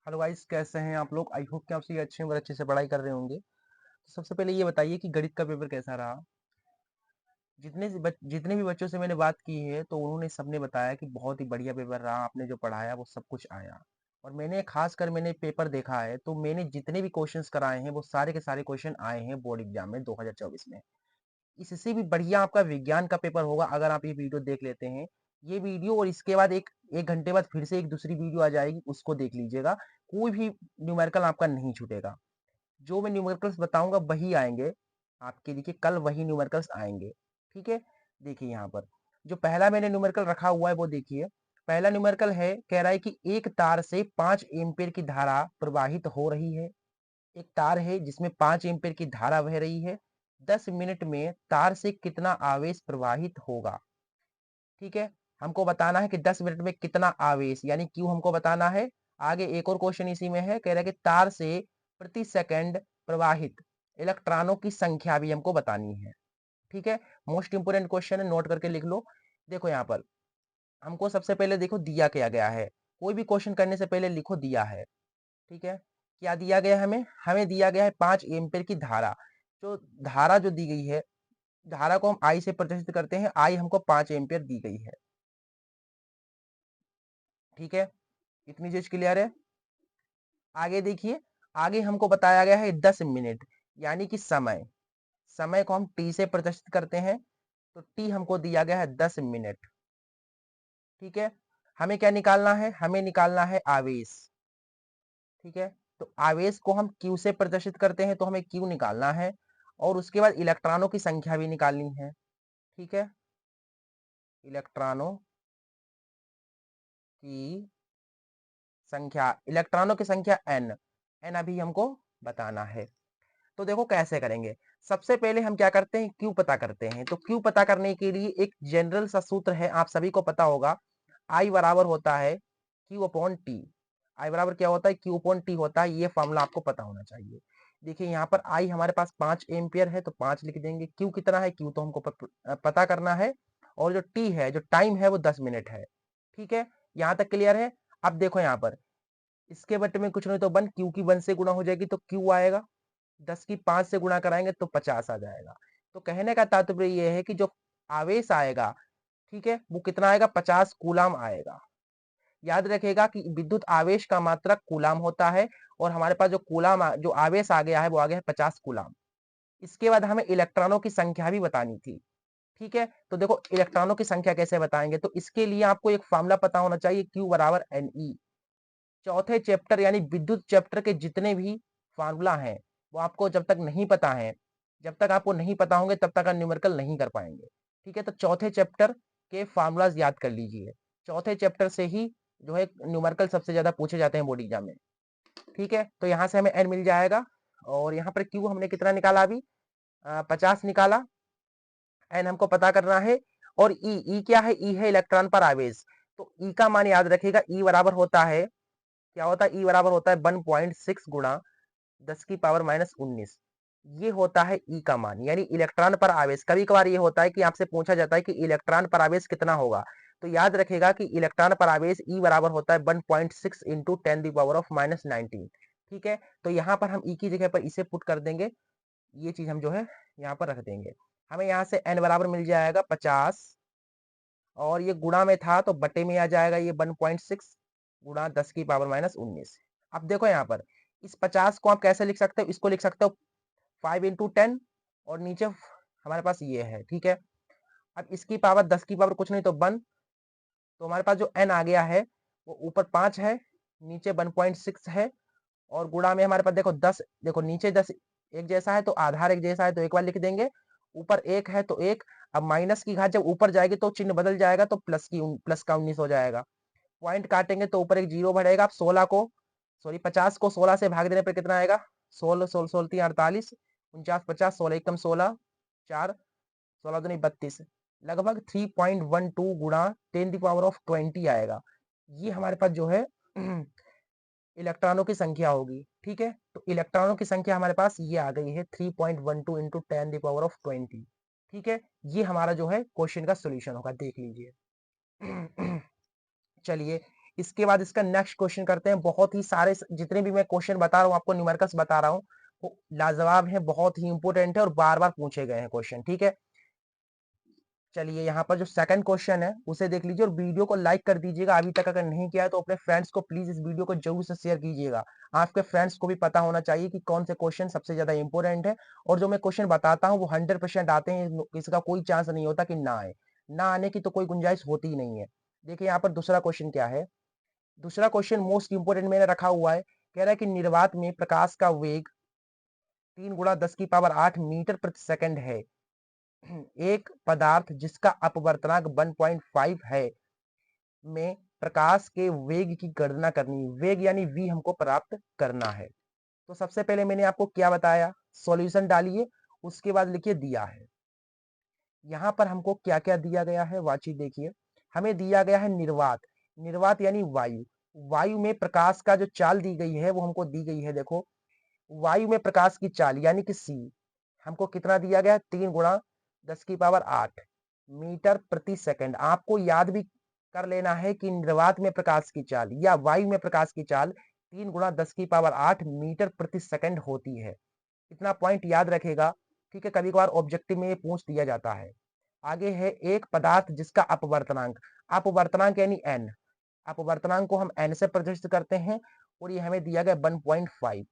Hello guys, कैसे हैं आप लोग? आई होप कि आप सभी अच्छे हैं और अच्छे से पढ़ाई कर रहे होंगे। तो सबसे पहले ये बताइए कि गणित का पेपर कैसा रहा? जितने भी बच्चों से मैंने बात की है तो उन्होंने सबने बताया कि बहुत ही बढ़िया पेपर रहा। आपने जो पढ़ाया वो सब कुछ आया। और मैंने पेपर देखा है तो मैंने जितने भी क्वेश्चंस कराए हैं वो सारे के सारे क्वेश्चन आए हैं बोर्ड एग्जाम में 2024 में। इससे भी बढ़िया आपका विज्ञान का पेपर होगा अगर आप ये वीडियो देख लेते हैं। ये वीडियो और इसके बाद एक एक घंटे बाद फिर से एक दूसरी वीडियो आ जाएगी, उसको देख लीजिएगा। कोई भी न्यूमेरिकल आपका नहीं छूटेगा। जो मैं न्यूमेरिकल्स बताऊंगा वही आएंगे आपके। देखिए कल वही न्यूमेरिकल्स आएंगे। ठीक है। देखिए यहाँ पर जो पहला मैंने न्यूमेरिकल रखा हुआ है वो देखिए। पहला न्यूमेरिकल है, कह रहा है कि एक तार से 5 एम्पीयर की धारा प्रवाहित हो रही है। एक तार है जिसमें 5 एम्पीयर की धारा बह रही है। 10 मिनट में तार से कितना आवेश प्रवाहित होगा? ठीक है। हमको बताना है कि 10 मिनट में कितना आवेश यानी क्यू हमको बताना है। आगे एक और क्वेश्चन इसी में है, कह रहा है कि तार से प्रति सेकंड प्रवाहित इलेक्ट्रॉनों की संख्या भी हमको बतानी है। ठीक है। मोस्ट इंपोर्टेंट क्वेश्चन है, नोट करके लिख लो। देखो यहाँ पर हमको सबसे पहले देखो दिया क्या गया है। कोई भी क्वेश्चन करने से पहले लिखो दिया है। ठीक है। क्या दिया गया है हमें? हमें दिया गया है 5 एम्पीयर की धारा। जो धारा जो दी गई है, धारा को हम आई से प्रदर्शित करते हैं। आई हमको 5 एम्पीयर दी गई है। ठीक है। इतनी चीज क्लियर है। आगे देखिए, आगे हमको बताया गया है 10 मिनट यानी कि समय। समय को हम टी से प्रदर्शित करते हैं। तो टी हमको दिया गया है 10 मिनट। ठीक है। हमें क्या निकालना है? हमें निकालना है आवेश। ठीक है। तो आवेश को हम क्यू से प्रदर्शित करते हैं तो हमें क्यू निकालना है। और उसके बाद इलेक्ट्रॉनों की संख्या भी निकालनी है। ठीक है। इलेक्ट्रॉनों की इलेक्ट्रॉनों की संख्या एन। एन अभी हमको बताना है। तो देखो कैसे करेंगे। सबसे पहले हम क्या करते हैं, क्यू पता करते हैं। तो क्यू पता करने के लिए एक जनरल सा सूत्र है, आप सभी को पता होगा। आई बराबर होता है क्यू अपॉन टी। आई बराबर क्या होता है? क्यू अपॉन टी होता है। ये फॉर्मूला आपको पता होना चाहिए। देखिए यहाँ पर आई हमारे पास 5 एम्पियर है तो 5 लिख देंगे। क्यू कितना है? क्यू तो हमको पता करना है। और जो टी है, जो टाइम है वो 10 मिनट है। ठीक है। यहाँ तक क्लियर है। अब देखो यहाँ पर इसके बटे में कुछ नहीं तो वन, क्यू की 1 से गुणा हो जाएगी तो क्यू आएगा। 10 की 5 से गुणा कराएंगे तो 50 आ जाएगा। तो कहने का तात्पर्य यह है कि जो आवेश आएगा, ठीक है, वो कितना आएगा? 50 कूलाम आएगा। याद रखेगा कि विद्युत आवेश का मात्रक कूलाम होता है। और हमारे पास जो आवेश आ गया है वो आ गया है 50 कूलाम। इसके बाद हमें इलेक्ट्रॉनों की संख्या भी बतानी थी। ठीक है। तो देखो इलेक्ट्रॉनों की संख्या कैसे बताएंगे, तो इसके लिए आपको एक फॉर्मूला पता होना चाहिए, क्यू बराबर एन ई। चौथे चैप्टर यानी विद्युत चैप्टर के जितने भी फार्मूला हैं वो आपको जब तक नहीं पता है, जब तक आपको नहीं पता होंगे तब तक आप न्यूमेरिकल नहीं कर पाएंगे। ठीक है। तो चौथे चैप्टर के फार्मूलाज याद कर लीजिए। चौथे चैप्टर से ही जो है न्यूमेरिकल सबसे ज्यादा पूछे जाते हैं बोर्ड एग्जाम में। ठीक है। तो यहाँ से हमें एन मिल जाएगा। और यहाँ पर क्यू हमने कितना निकाला अभी? 50 निकाला। एन हमको पता करना है। और ई क्या है? ई है इलेक्ट्रॉन पर आवेश। तो ई का मान याद रखिएगा, ई बराबर होता है, क्या होता है? ई बराबर होता है 1.6 गुणा 10⁻⁻19। ये होता है ई का मान यानी इलेक्ट्रॉन पर आवेश। कभी कभार ये होता है कि आपसे पूछा जाता है कि इलेक्ट्रॉन पर आवेश कितना होगा। तो याद रखेगा कि इलेक्ट्रॉन पर आवेश ई बराबर होता है 1.6 इंटू 10⁻⁻19। ठीक है। तो यहाँ पर हम ई की जगह पर इसे पुट कर देंगे। ये चीज हम जो है यहाँ पर रख देंगे। हमें यहाँ से एन बराबर मिल जाएगा 50। और ये गुणा में था तो बटे में आ जाएगा ये 1.6 गुणा 10⁻⁻19। अब देखो यहाँ पर इस 50 को आप कैसे लिख सकते हो? इसको लिख सकते हो 5 इंटू 10 और नीचे हमारे पास ये है। ठीक है। अब इसकी पावर 10 की पावर कुछ नहीं तो 1। तो हमारे पास जो n आ गया है वो ऊपर 5 है, नीचे 1.6 है। और गुणा में हमारे पास देखो 10, देखो नीचे 10 एक जैसा है तो आधार एक जैसा है तो एक बार लिख देंगे। ऊपर 1 है तो 1। अब माइनस की घात जब ऊपर जाएगी तो चिन्ह बदल जाएगा तो प्लस का 19 हो जाएगा। पॉइंट काटेंगे तो ऊपर एक जीरो बढ़ेगा। आप 16 को, सॉरी 50 को 16 से भाग देने पर कितना आएगा? 16 16 16 3 48 49 50 16 एकम 16 4 16 दूनी 32, लगभग 3.12 गुणा 10⁻20 आएगा। ये हमारे पास जो है इलेक्ट्रॉनों की संख्या होगी। ठीक है। तो इलेक्ट्रॉनों की संख्या हमारे पास ये आ गई है 3.12 इंटू 10⁻20। ठीक है। ये हमारा जो है क्वेश्चन का सोल्यूशन होगा, देख लीजिए। चलिए इसके बाद इसका नेक्स्ट क्वेश्चन करते हैं। बहुत ही सारे जितने भी मैं क्वेश्चन बता रहा हूँ आपको, न्यूमेरिकल्स बता रहा हूँ, वो लाजवाब है, बहुत ही इंपॉर्टेंट है और बार बार पूछे गए हैं क्वेश्चन। ठीक है, चलिए यहाँ पर जो सेकंड क्वेश्चन है उसे देख लीजिए और वीडियो को लाइक कर दीजिएगा। अभी तक अगर नहीं किया है तो अपने फ्रेंड्स को प्लीज इस वीडियो को जरूर से शेयर कीजिएगा। आपके फ्रेंड्स को भी पता होना चाहिए कि कौन से क्वेश्चन सबसे ज्यादा इंपॉर्टेंट है, और जो मैं क्वेश्चन बताता हूँ वो 100% आते हैं, इसका कोई चांस नहीं होता कि ना आए। ना आने की तो कोई गुंजाइश होती ही नहीं है। देखिए यहाँ पर दूसरा क्वेश्चन क्या है। दूसरा क्वेश्चन मोस्ट इंपोर्टेंट मैंने रखा हुआ है। कह रहा है कि निर्वात में प्रकाश का वेग 3 × 10⁸ मीटर प्रति सेकंड है। एक पदार्थ जिसका अपवर्तनांक 1.5 है में प्रकाश के वेग की गणना करनी है। वेग यानी v हमको प्राप्त करना है। तो सबसे पहले मैंने आपको क्या बताया, सॉल्यूशन डालिए, उसके बाद लिखिए दिया है। यहाँ पर हमको क्या क्या दिया गया है वाची देखिए। हमें दिया गया है निर्वात। निर्वात यानी वायु। वायु में प्रकाश का जो चाल दी गई है वो हमको दी गई है। देखो वायु में प्रकाश की चाल यानी कि c हमको कितना दिया गया है, 3 × 10⁸ मीटर प्रति सेकंड। आपको याद भी कर लेना है कि निर्वात में प्रकाश की चाल या वायु में प्रकाश की चाल 3 × 10⁸ मीटर प्रति सेकंड होती है। इतना पॉइंट याद रखेगा। ठीक है, कभी कभार ऑब्जेक्टिव में ये पूछ दिया जाता है। आगे है एक पदार्थ जिसका अपवर्तनांक। अपवर्तनांक यानी n। अपवर्तनांक को हम n से प्रदर्शित करते हैं और ये हमें दिया गया 1.5।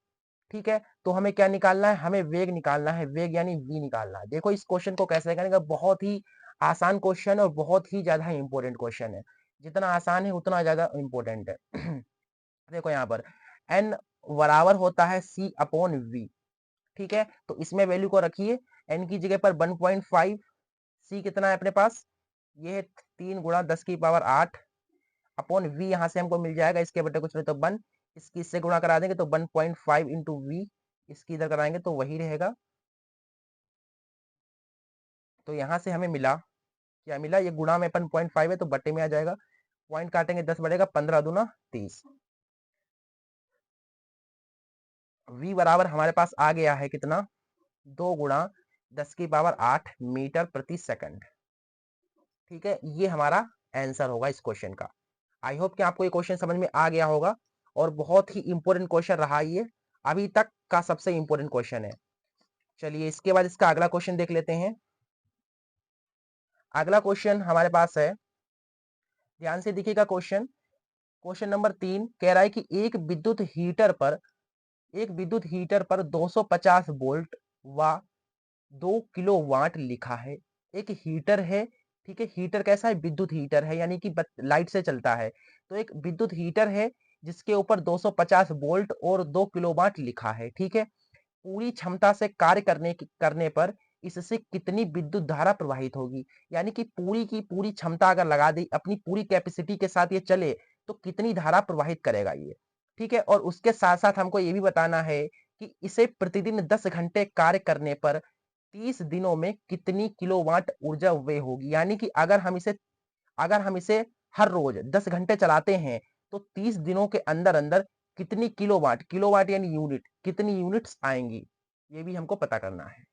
ठीक है, तो हमें क्या निकालना है, हमें वेग निकालना है। वेग यानी v निकालना है। देखो इस क्वेश्चन को कैसे करेंगे, बहुत ही आसान क्वेश्चन और बहुत ही ज्यादा इंपॉर्टेंट क्वेश्चन है। जितना आसान है उतना ज्यादा इंपॉर्टेंट है। देखो यहाँ पर n बराबर होता है c/v। ठीक है, तो इसमें वैल्यू को रखिए। n की जगह पर 1.5, c कितना है अपने पास, ये है 3 × 10⁸ अपॉन v। यहाँ से हमको मिल जाएगा, इसके बटे कुछ नहीं तो 1, इसकी इससे गुणा करा देंगे तो 1.5 इंटू v, इसकी इधर कराएंगे तो वही रहेगा। तो यहाँ से हमें मिला, क्या मिला, ये गुणा में 1.5 है तो बटे में आ जाएगा। पॉइंट काटेंगे 10 बढ़ेगा, 15 दूना 30। v बराबर हमारे पास आ गया है कितना, 2 × 10⁸ मीटर प्रति सेकंड। ठीक है, ये हमारा आंसर होगा इस क्वेश्चन का। आई होप कि आपको ये क्वेश्चन समझ में आ गया होगा और बहुत ही इंपॉर्टेंट क्वेश्चन रहा ये, अभी तक का सबसे इंपॉर्टेंट क्वेश्चन है। चलिए इसके बाद इसका अगला क्वेश्चन देख लेते हैं। अगला क्वेश्चन हमारे पास है, ध्यान से देखिएगा क्वेश्चन। क्वेश्चन नंबर 3 कह रहा है कि एक विद्युत हीटर पर 250 वोल्ट व 2 किलोवाट लिखा है। एक हीटर है। ठीक है, हीटर कैसा है, विद्युत हीटर है यानी कि लाइट से चलता है। तो एक विद्युत हीटर है जिसके ऊपर 250 वोल्ट और 2 किलोवाट लिखा है। ठीक है, पूरी क्षमता से कार्य करने पर इससे कितनी विद्युत धारा प्रवाहित होगी। यानी कि पूरी की पूरी क्षमता अगर लगा दी, अपनी पूरी कैपेसिटी के साथ ये चले तो कितनी धारा प्रवाहित करेगा ये। ठीक है, और उसके साथ साथ हमको ये भी बताना है कि इसे प्रतिदिन 10 घंटे कार्य करने पर 30 दिनों में कितनी किलोवाट ऊर्जा व्यय होगी। यानी कि अगर हम इसे हर रोज 10 घंटे चलाते हैं तो 30 दिनों के अंदर अंदर कितनी किलोवाट, किलोवाट यानी यूनिट, कितनी यूनिट्स आएंगी, ये भी हमको पता करना है।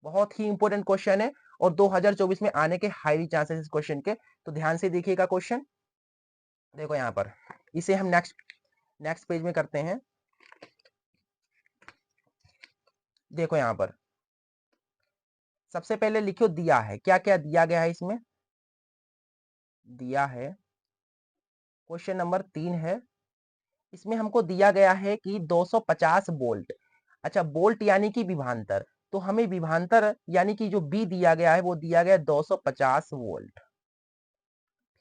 बहुत ही इंपॉर्टेंट क्वेश्चन है और 2024 में आने के हाई चांसेस इस क्वेश्चन के। तो ध्यान से देखिएगा क्वेश्चन। देखो यहाँ पर इसे हम नेक्स्ट पेज में करते हैं। देखो यहाँ पर सबसे पहले लिखो दिया है, क्या क्या दिया गया है इसमें। दिया है क्वेश्चन नंबर 3 है, इसमें हमको दिया गया है कि 250 वोल्ट। अच्छा, वोल्ट यानी कि विभवांतर, तो हमें विभवांतर यानी कि जो बी दिया गया है वो दिया गया है 250 वोल्ट।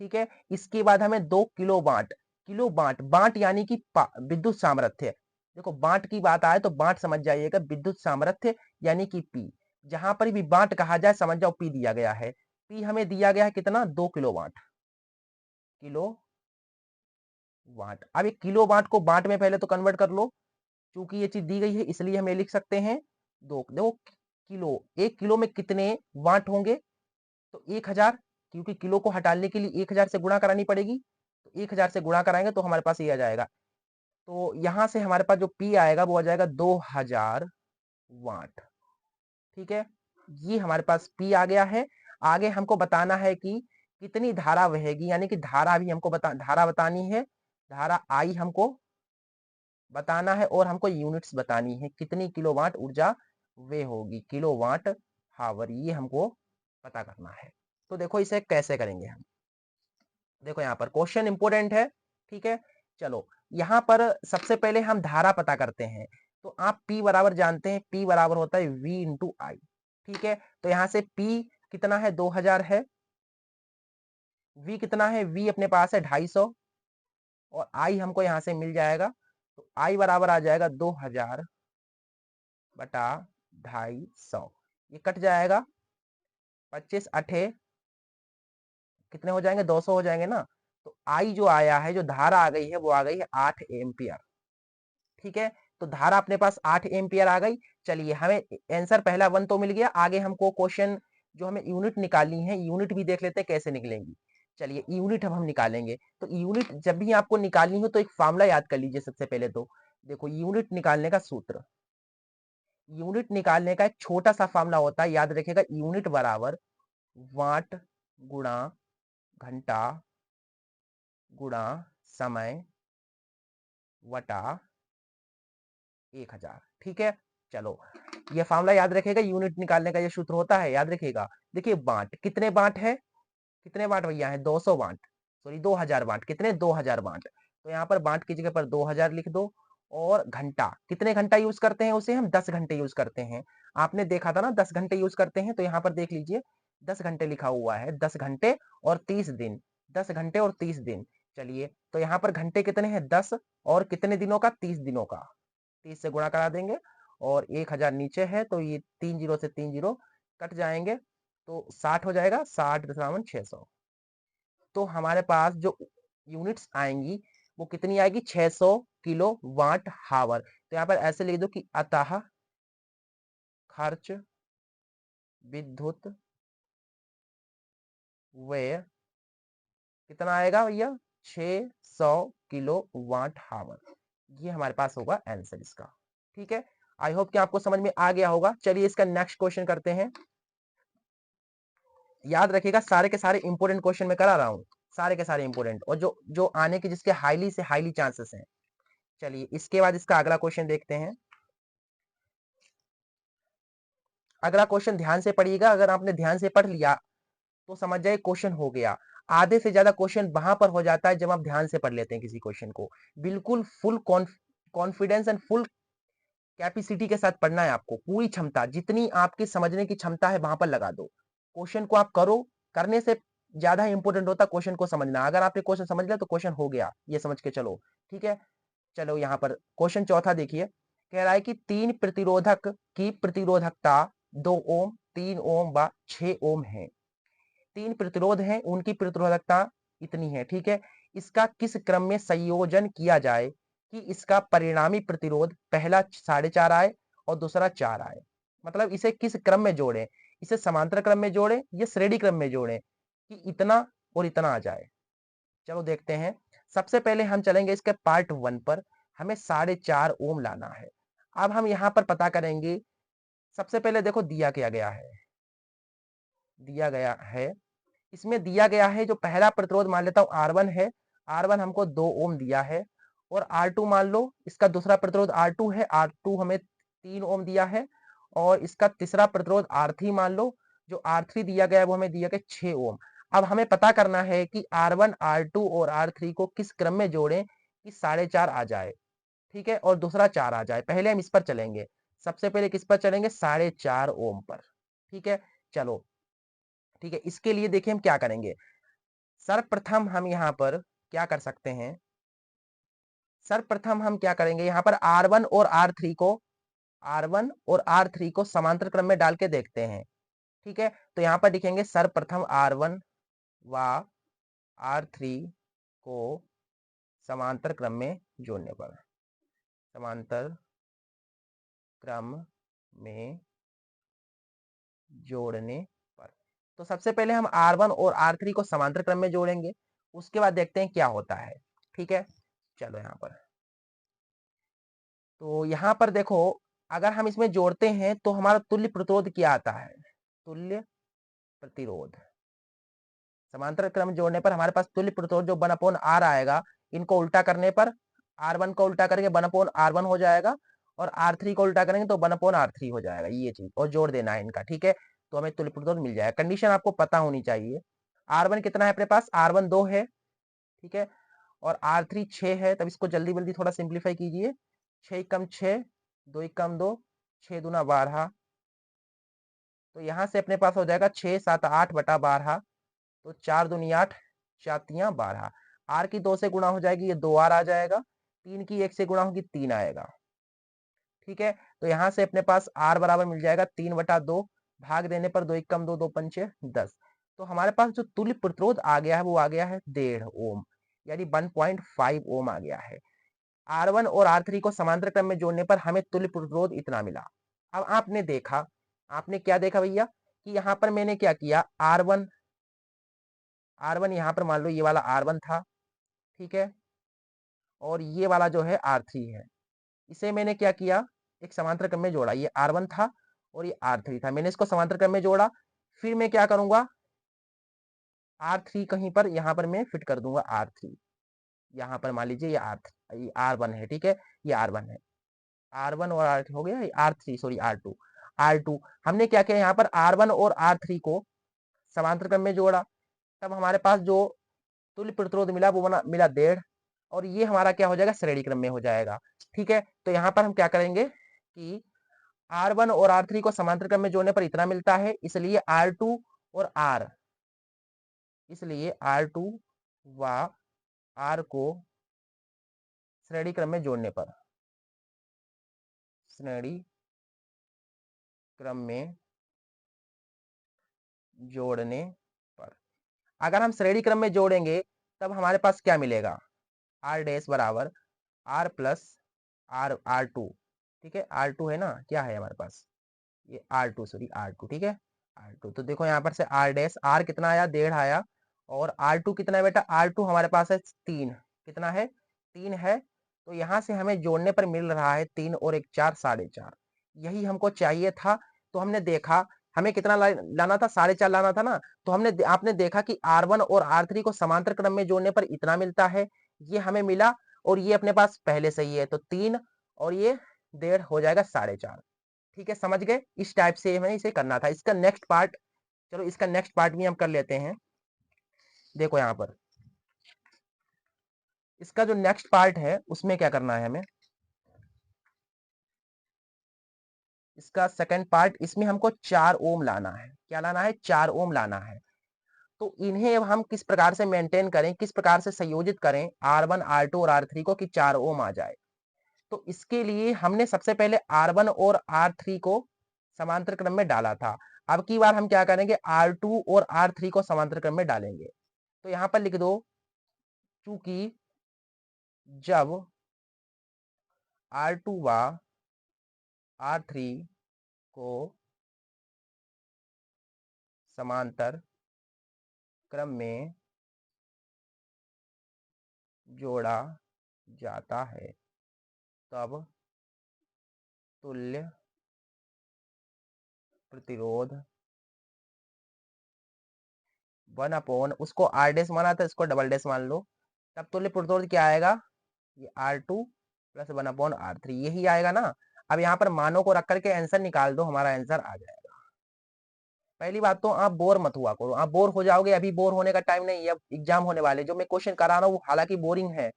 ठीक है, इसके बाद हमें 2 किलोवाट। किलोवाट, वाट यानी कि विद्युत सामर्थ्य। देखो वाट की बात आए तो वाट समझ जाइएगा, विद्युत सामर्थ्य यानी कि पी। जहां पर भी वाट कहा जाए समझ जाओ पी दिया गया है। पी हमें दिया गया है कितना, 2 किलोवाट। Kilo watt. अब एक किलो वाट को वाट में पहले तो कन्वर्ट कर लो, क्योंकि ये चीज दी गई है इसलिए हम ये लिख सकते हैं 2। देखो किलो, 1 किलो में कितने वाट होंगे, तो 1000, क्योंकि किलो को हटाने के लिए 1000 से गुणा करानी पड़ेगी, तो 1000 से गुणा कराएंगे तो हमारे पास ये आ जाएगा। तो यहां से हमारे पास जो पी आएगा वो आ जाएगा 2000 वाट। ठीक है, ये हमारे पास पी आ गया है। आगे हमको बताना है कि कितनी धारा बहेगी, यानी कि धारा भी हमको धारा बतानी है, धारा आई हमको बताना है और हमको यूनिट्स बतानी है, कितनी किलोवाट ऊर्जा वे होगी, किलोवाट हावर, ये हमको पता करना है। तो देखो इसे कैसे करेंगे हम, देखो यहाँ पर क्वेश्चन इंपोर्टेंट है, ठीक है। चलो यहाँ पर सबसे पहले हम धारा पता करते हैं। तो आप P बराबर जानते हैं, P बराबर होता है V इंटू आई, ठीक है। तो यहाँ से P कितना है, 2000 है, V कितना है, V अपने पास है 250, और I हमको यहाँ से मिल जाएगा। तो I बराबर आ जाएगा 2000 बटा 250, ये कट जाएगा, 25 अठे कितने हो जाएंगे, 200 हो जाएंगे ना। तो आई जो आया है, जो धारा आ गई है, वो आ गई है 8 एम्पियर, ठीक है। तो धारा अपने पास 8 एम्पियर आ गई। चलिए हमें आंसर पहला 1 तो मिल गया, आगे हमको क्वेश्चन जो हमें यूनिट निकालनी है, यूनिट भी देख लेते हैं कैसे निकलेंगी। चलिए यूनिट अब हम निकालेंगे। तो यूनिट जब भी आपको निकालनी हो तो एक फार्मूला याद कर लीजिए सबसे पहले। तो देखो यूनिट निकालने का सूत्र, यूनिट निकालने का एक छोटा सा फार्मूला होता है, याद रखिएगा, यूनिट बराबर वाट गुणा घंटा गुणा समय वटा 1000, ठीक है। चलो ये फार्मूला याद रखेगा, यूनिट निकालने का ये सूत्र होता है, याद रखिएगा। देखिए बांट, कितने बांट है, कितने बांट भैया है, 200 बांट, सॉरी 2000 बांट, कितने 2000 बांट। तो यहाँ पर बांट की जगह पर 2000 लिख दो। और घंटा, कितने घंटा यूज करते हैं उसे, हम 10 घंटे यूज करते हैं। आपने देखा था ना 10 घंटे यूज करते हैं, तो यहाँ पर देख लीजिए 10 घंटे लिखा हुआ है, 10 घंटे और 30 दिन, 10 घंटे और 30 दिन। चलिए तो यहाँ पर घंटे कितने हैं, 10, और कितने दिनों का, 30 दिनों का, 30 से गुणा करा देंगे, और 1000 नीचे है, तो ये 3 जीरो से 3 जीरो कट जाएंगे, तो 60 हो जाएगा, 60,600। तो हमारे पास जो यूनिट्स आएंगी वो कितनी आएगी, 600 किलो वाट हावर। तो यहाँ पर ऐसे लिख दो कि अतः खर्च विद्युत व्यय कितना आएगा भैया, 600 किलो वाट हावर। ये हमारे पास होगा आंसर इसका, ठीक है। आई होप कि आपको समझ में आ गया होगा। चलिए इसका नेक्स्ट क्वेश्चन करते हैं। याद रखिएगा सारे के सारे इंपोर्टेंट क्वेश्चन मैं करा रहा हूँ, सारे के सारे इंपोर्टेंट, और जो जो आने के जिसके हाईली से हाईली चांसेस हैं। चलिए इसके बाद इसका अगला क्वेश्चन देखते हैं। अगला क्वेश्चन ध्यान से पढ़िएगा, अगर आपने ध्यान से पढ़ लिया तो समझ जाए क्वेश्चन हो गया। आधे से ज्यादा क्वेश्चन वहां पर हो जाता है जब आप ध्यान से पढ़ लेते हैं किसी क्वेश्चन को। बिल्कुल full confidence and full capacity के साथ पढ़ना है आपको, पूरी क्षमता, जितनी आपकी समझने की क्षमता है वहां पर लगा दो। क्वेश्चन को आप करो, करने से ज्यादा इंपॉर्टेंट होता क्वेश्चन को समझना। अगर आपने क्वेश्चन समझ लिया तो क्वेश्चन हो गया, ये समझ के चलो, ठीक है। चलो यहाँ पर क्वेश्चन चौथा देखिए, कह रहा है कि 3 प्रतिरोधक की प्रतिरोधकता 2 ओम, 3 ओम व 6 ओम है। 3 प्रतिरोध हैं, उनकी प्रतिरोधकता इतनी है, ठीक है। इसका किस क्रम में संयोजन किया जाए कि इसका परिणामी प्रतिरोध पहला 4.5 आए और दूसरा 4 आए। मतलब इसे किस क्रम में जोड़ें, इसे समांतर क्रम में जोड़ें या श्रेणी क्रम में जोड़ें कि इतना और इतना आ जाए। चलो देखते हैं। सबसे पहले हम चलेंगे इसके पार्ट 1 पर, हमें 4.5 ओम लाना है। अब हम यहाँ पर पता करेंगे। सबसे पहले देखो दिया क्या गया है, दिया गया है, इसमें दिया गया है जो पहला प्रतिरोध मान लेता हूं R1 है, R1 हमको 2 ओम दिया है, और R2 मान लो इसका दूसरा प्रतिरोध R2 है, R2 हमें 3 ओम दिया है, और इसका तीसरा प्रतिरोध R3 मान लो, जो R3 दिया गया है वो हमें दिया गया 6 ओम। अब हमें पता करना है कि R1 R2 और R3 को किस क्रम में जोड़ें कि 4.5 आ जाए, ठीक है, और दूसरा 4 आ जाए। पहले हम इस पर चलेंगे, सबसे पहले किस पर चलेंगे, 4.5 ओम पर, ठीक है। चलो ठीक है, इसके लिए देखिए हम क्या करेंगे। सर्वप्रथम हम यहाँ पर क्या कर सकते हैं, सर्वप्रथम हम क्या करेंगे, यहाँ पर R1 और R3 को, R1 और R3 को समांतर क्रम में डाल के देखते हैं, ठीक है। तो यहाँ पर लिखेंगे सर्वप्रथम R1 व R3 को समांतर क्रम में जोड़ने पर, समांतर क्रम में जोड़ने पर। तो सबसे पहले हम R1 और R3 को समांतर क्रम में जोड़ेंगे, उसके बाद देखते हैं क्या होता है, ठीक है। चलो यहाँ पर, तो यहाँ पर देखो, अगर हम इसमें जोड़ते हैं तो हमारा तुल्य प्रतिरोध क्या आता है, तुल्य प्रतिरोध, समांतर क्रम जोड़ने पर हमारे पास तुल्य प्रतिरोध जो 1/r आएगा, इनको उल्टा करने पर R1 को उल्टा करेंगे 1/R1 हो जाएगा, और R3 को उल्टा करेंगे तो 1/R3 हो जाएगा, ये चीज, और जोड़ देना है इनका, ठीक है। तो हमें तुल्य प्रतिरोध मिल जाएगा। कंडीशन आपको पता होनी चाहिए। R1 कितना है अपने पास? R1 2 है, ठीक है, और R3 6 है। तब इसको जल्दी जल्दी थोड़ा सिंप्लीफाई कीजिए। 6 कम 6, 2 कम 2, 6 दूना 12। तो यहाँ से अपने पास हो जाएगा 6 7 8/12। तो 4 दूनी 8, 4 तियां 12। आर की 2 से गुणा हो जाएगी, ये 2r आ जाएगा। 3 की 1 से गुणा होगी, 3 आएगा, ठीक है। तो यहाँ से अपने पास r बराबर मिल जाएगा 3/2, भाग देने पर 2 कम 2, 2 पंचे 10। तो हमारे पास जो तुल्य प्रतिरोध आ गया है वो आ गया है 1.5 ओम, यानी 1.5 ओम आ गया है। R1 और R3 को समांतर क्रम में जोड़ने पर हमें तुल्य प्रतिरोध इतना मिला। अब आपने देखा, आपने क्या देखा भैया, कि यहाँ पर मैंने क्या किया, R1 यहाँ पर मान लो ये वाला R1 था, ठीक है, और ये वाला जो है R3 है। इसे मैंने क्या किया, एक समांतर क्रम में जोड़ा। ये R1 था और ये R3 था, मैंने इसको समांतर क्रम में जोड़ा। फिर मैं क्या करूंगा, R3 कहीं पर यहाँ पर मैं फिट कर दूंगा। R3 यहाँ पर मान लीजिए, ये R1 है, ठीक है, ये R1 है। R1 और R3 हो गया, R3 सॉरी R2 हमने क्या किया, यहाँ पर R1 और R3 को समांतर क्रम में जोड़ा। तब हमारे पास जो तुल्य प्रतिरोध मिला वो मिला 1.5, और ये हमारा क्या हो जाएगा, श्रेणी क्रम में हो जाएगा, ठीक है। तो यहाँ पर हम क्या करेंगे कि R1 और R3 को समांतर क्रम में जोड़ने पर इतना मिलता है, इसलिए R2 व R को श्रेणी क्रम में जोड़ने पर, श्रेणी क्रम में जोड़ने पर, अगर हम श्रेणी क्रम में जोड़ेंगे तब हमारे पास क्या मिलेगा, R डैश बराबर R प्लस R2, ठीक है। R2 है ना, क्या है हमारे पास, ये R2, ठीक है, R2। तो देखो यहाँ पर से R डैश, R कितना आया, 1.5 आया, और R2 कितना है बेटा, R2 हमारे पास है 3, कितना है, 3 है। तो यहाँ से हमें जोड़ने पर मिल रहा है 3 और 1 4, 4.5, यही हमको चाहिए था। तो हमने देखा हमें कितना लाना था, 4.5 लाना था ना। तो आपने देखा कि R1 और R3 को समांतर क्रम में जोड़ने पर इतना मिलता है, ये हमें मिला, और ये अपने पास पहले से ही है, तो 3 और ये 1.5 हो जाएगा 4.5, ठीक है, समझ गए। इस टाइप से हमें इसे करना था। इसका नेक्स्ट पार्ट, चलो इसका नेक्स्ट पार्ट भी हम कर लेते हैं। देखो यहाँ पर इसका जो नेक्स्ट पार्ट है उसमें क्या करना है हमें, इसका सेकंड पार्ट, इसमें हमको 4 ओम लाना है। क्या लाना है, 4 ओम लाना है। तो इन्हें अब हम किस प्रकार से मेंटेन करें, किस प्रकार से संयोजित करें R1 R2 और R3 को, कि 4 ओम आ जाए। तो इसके लिए हमने सबसे पहले R1 और R3 को समांतर क्रम में डाला था। अब की बार हम क्या करेंगे, R2 और R3 को समांतर क्रम में डालेंगे। तो यहां पर लिख दो, चूंकि जब R2 व R3 को समांतर क्रम में जोड़ा जाता है तब तुल्य प्रतिरोध 1/, उसको R डैश माना था, इसको डबल डैश मान लो, तब तुल्य प्रतिरोध क्या आएगा, ये R2 प्लस 1/R3, यही आएगा ना। अब यहाँ पर मानों को रख करके आंसर निकाल दो, हमारा आंसर आ जाएगा। पहली बात तो आप बोर मत हुआ करो, आप बोर हो जाओगे, अभी बोर होने का टाइम नहीं है, अब एग्जाम होने वाले। जो मैं क्वेश्चन करा रहा हूँ हालांकि बोरिंग है,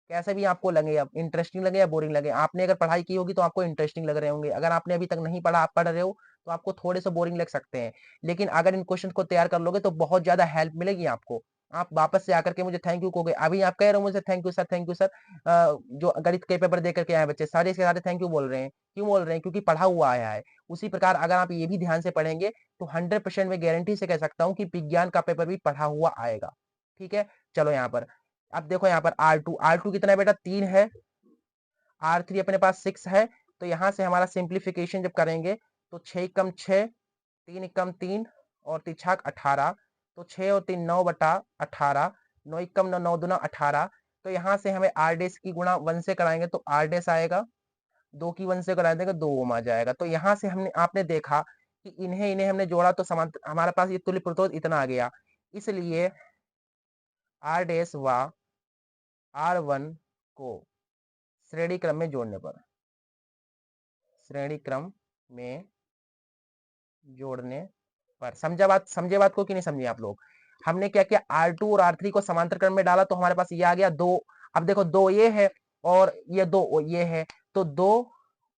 कैसे भी आपको लगे, अब इंटरेस्टिंग लगे या बोरिंग लगे, आपने अगर पढ़ाई की होगी तो आपको इंटरेस्टिंग लग रहे होंगे। अगर आपने अभी तक नहीं पढ़ा, आप पढ़ रहे हो, तो आपको थोड़े से बोरिंग लग सकते हैं। लेकिन अगर इन क्वेश्चन को तैयार कर लोगे तो बहुत ज्यादा हेल्प मिलेगी आपको। आप वापस से आकर के मुझे थैंक यू कहोगे। अभी आप कह रहे हो मुझे thank you sir, thank you sir. जो गणित के पेपर दे करके आए बच्चे सारे के सारे थैंक यू बोल रहे हैं। क्यों बोल रहे हैं, क्योंकि पढ़ा हुआ आया है। उसी प्रकार अगर आप ये भी ध्यान से पढ़ेंगे तो 100% में गारंटी से कह सकता हूँ कि विज्ञान का पेपर भी पढ़ा हुआ आएगा, ठीक है। चलो यहाँ पर अब देखो, यहाँ पर R2 कितना है बेटा, 3 है। R3 अपने पास 6 है। तो यहाँ से हमारा सिंप्लीफिकेशन जब करेंगे तो 6 कम 6, 3 कम 3, और 3 छाक 18। तो 6 और 3 9/18, 9 कम 9, 9 दूना 18। तो यहाँ से हमें R डैश की गुणा 1 से कराएंगे तो R डैश आएगा, 2 की 1 से करा देंगे 2 ओम आ जाएगा। तो यहाँ से हमने आपने देखा कि इन्हें इन्हें हमने जोड़ा तो समांतर हमारे पास ये तुल्य प्रतिरोध इतना आ गया। इसलिए आर डैश व R1 को श्रेणी क्रम में जोड़ने पर, श्रेणी क्रम में जोड़ने पर, समझे बात को कि नहीं समझे आप लोग? हमने क्या किया, R2 और R3 को समांतर क्रम में डाला तो हमारे पास ये आ गया 2। अब देखो 2 ये है और ये 2 ये है, तो 2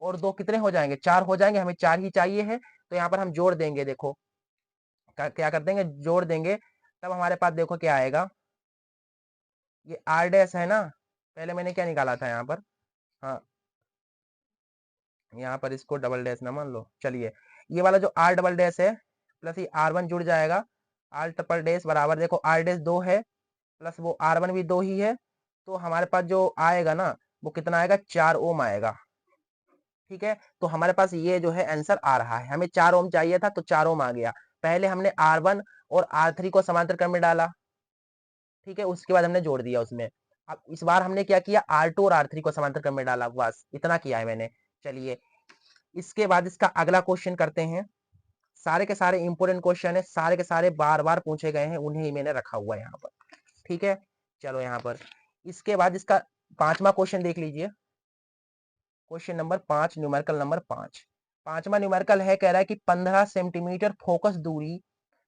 और 2 कितने हो जाएंगे, 4 हो जाएंगे। हमें 4 ही चाहिए है, तो यहाँ पर हम जोड़ देंगे। देखो क्या कर देंगे, जोड़ देंगे। तब हमारे पास देखो क्या आएगा, ये R डैश है ना, पहले मैंने क्या निकाला था यहाँ पर, हाँ यहाँ पर इसको डबल डैश ना मान लो। चलिए ये वाला जो R डबल डैश है प्लस ये R1 जुड़ जाएगा, R ट्रिपल डैश बराबर, देखो R डैश 2 है प्लस वो R1 भी 2 ही है, तो हमारे पास जो आएगा ना वो कितना आएगा, 4 ओम आएगा। ठीक है, तो हमारे पास ये जो है आंसर आ रहा है। हमें 4 ओम चाहिए था तो 4 ओम आ गया। पहले हमने R1 और R3 को समांतर क्रम में डाला, ठीक है, उसके बाद हमने जोड़ दिया उसमें। अब इस बार हमने क्या किया, R2 और R3 को समांतर क्रम में डाला, बस इतना किया है मैंने। चलिए इसके बाद इसका अगला क्वेश्चन करते हैं। सारे के सारे इंपोर्टेंट क्वेश्चन है, सारे के सारे बार बार पूछे गए हैं, उन्हें ही मैंने रखा हुआ है यहाँ पर। ठीक है, चलो यहाँ पर इसके बाद इसका 5वां क्वेश्चन देख लीजिए। Question number 5, numerical number 5। 5वां न्यूमेरिकल है, कह रहा है कि 15 सेंटीमीटर फोकस दूरी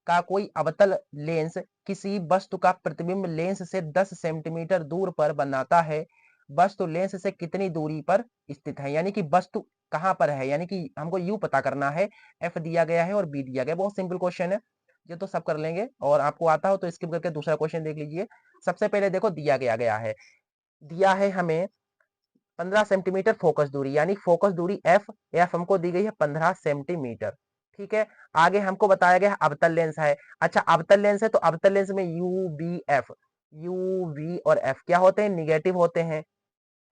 का कोई अवतल लेंस किसी वस्तु का प्रतिबिंब लेंस से 10 सेंटीमीटर दूर पर बनाता है। वस्तु लेंस से कितनी दूरी पर स्थित है, यानी कि वस्तु कहां पर है, यानी कि हमको यू पता करना है। एफ दिया गया है और बी दिया गया है। बहुत सिंपल क्वेश्चन है, ये तो सब कर लेंगे, और आपको आता हो तो स्किप करके दूसरा क्वेश्चन देख लीजिए। सबसे पहले देखो दिया गया है, दिया है हमें 15 सेंटीमीटर फोकस दूरी, यानी फोकस दूरी एफ हमको दी गई है 15 सेंटीमीटर। ठीक है, आगे हमको बताया गया अवतल लेंस है। अच्छा अवतल लेंस है तो अवतल लेंस में यू वी और एफ क्या होते हैं, निगेटिव होते हैं।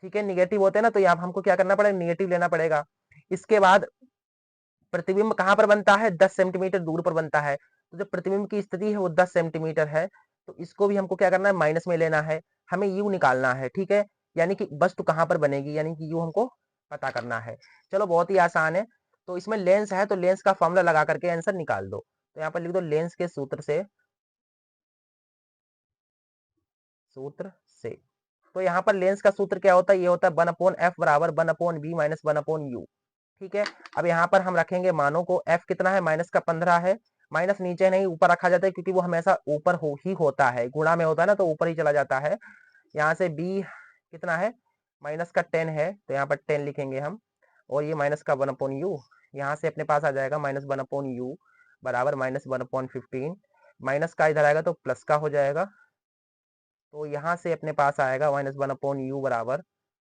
ठीक है, निगेटिव होते हैं ना, तो यहाँ हमको क्या करना पड़ेगा, निगेटिव लेना पड़ेगा। इसके बाद प्रतिबिंब कहां पर बनता है, 10 सेंटीमीटर दूर पर बनता है, तो जो प्रतिबिंब की स्थिति है वो 10 सेंटीमीटर है, तो इसको भी हमको क्या करना है, माइनस में लेना है। हमें यू निकालना है। ठीक है, यानी कि वस्तु कहां पर बनेगी, यानी कि यू हमको पता करना है। चलो बहुत ही आसान है। तो इसमें लेंस है तो लेंस का फॉर्मूला लगा करके आंसर निकाल दो। तो यहाँ पर लिख दो लेंस के सूत्र से, सूत्र से। तो यहाँ पर लेंस का सूत्र क्या होता है, ये होता है 1/f बराबर 1/b माइनस 1/u। ठीक है, अब यहाँ पर हम रखेंगे मानों को। f कितना है, माइनस का 15 है। माइनस नीचे नहीं ऊपर रखा जाता है, क्योंकि वो हमेशा ऊपर ही होता है, गुणा में होता है ना, तो ऊपर ही चला जाता है। यहाँ से b कितना है, माइनस का 10 है, तो यहाँ पर 10 लिखेंगे हम, और ये माइनस का 1/u। यहाँ से अपने पास आ जाएगा माइनस 1/u बराबर माइनस 1/15। माइनस का इधर आएगा तो प्लस का हो जाएगा, तो यहाँ से अपने पास आएगा माइनस 1/u बराबर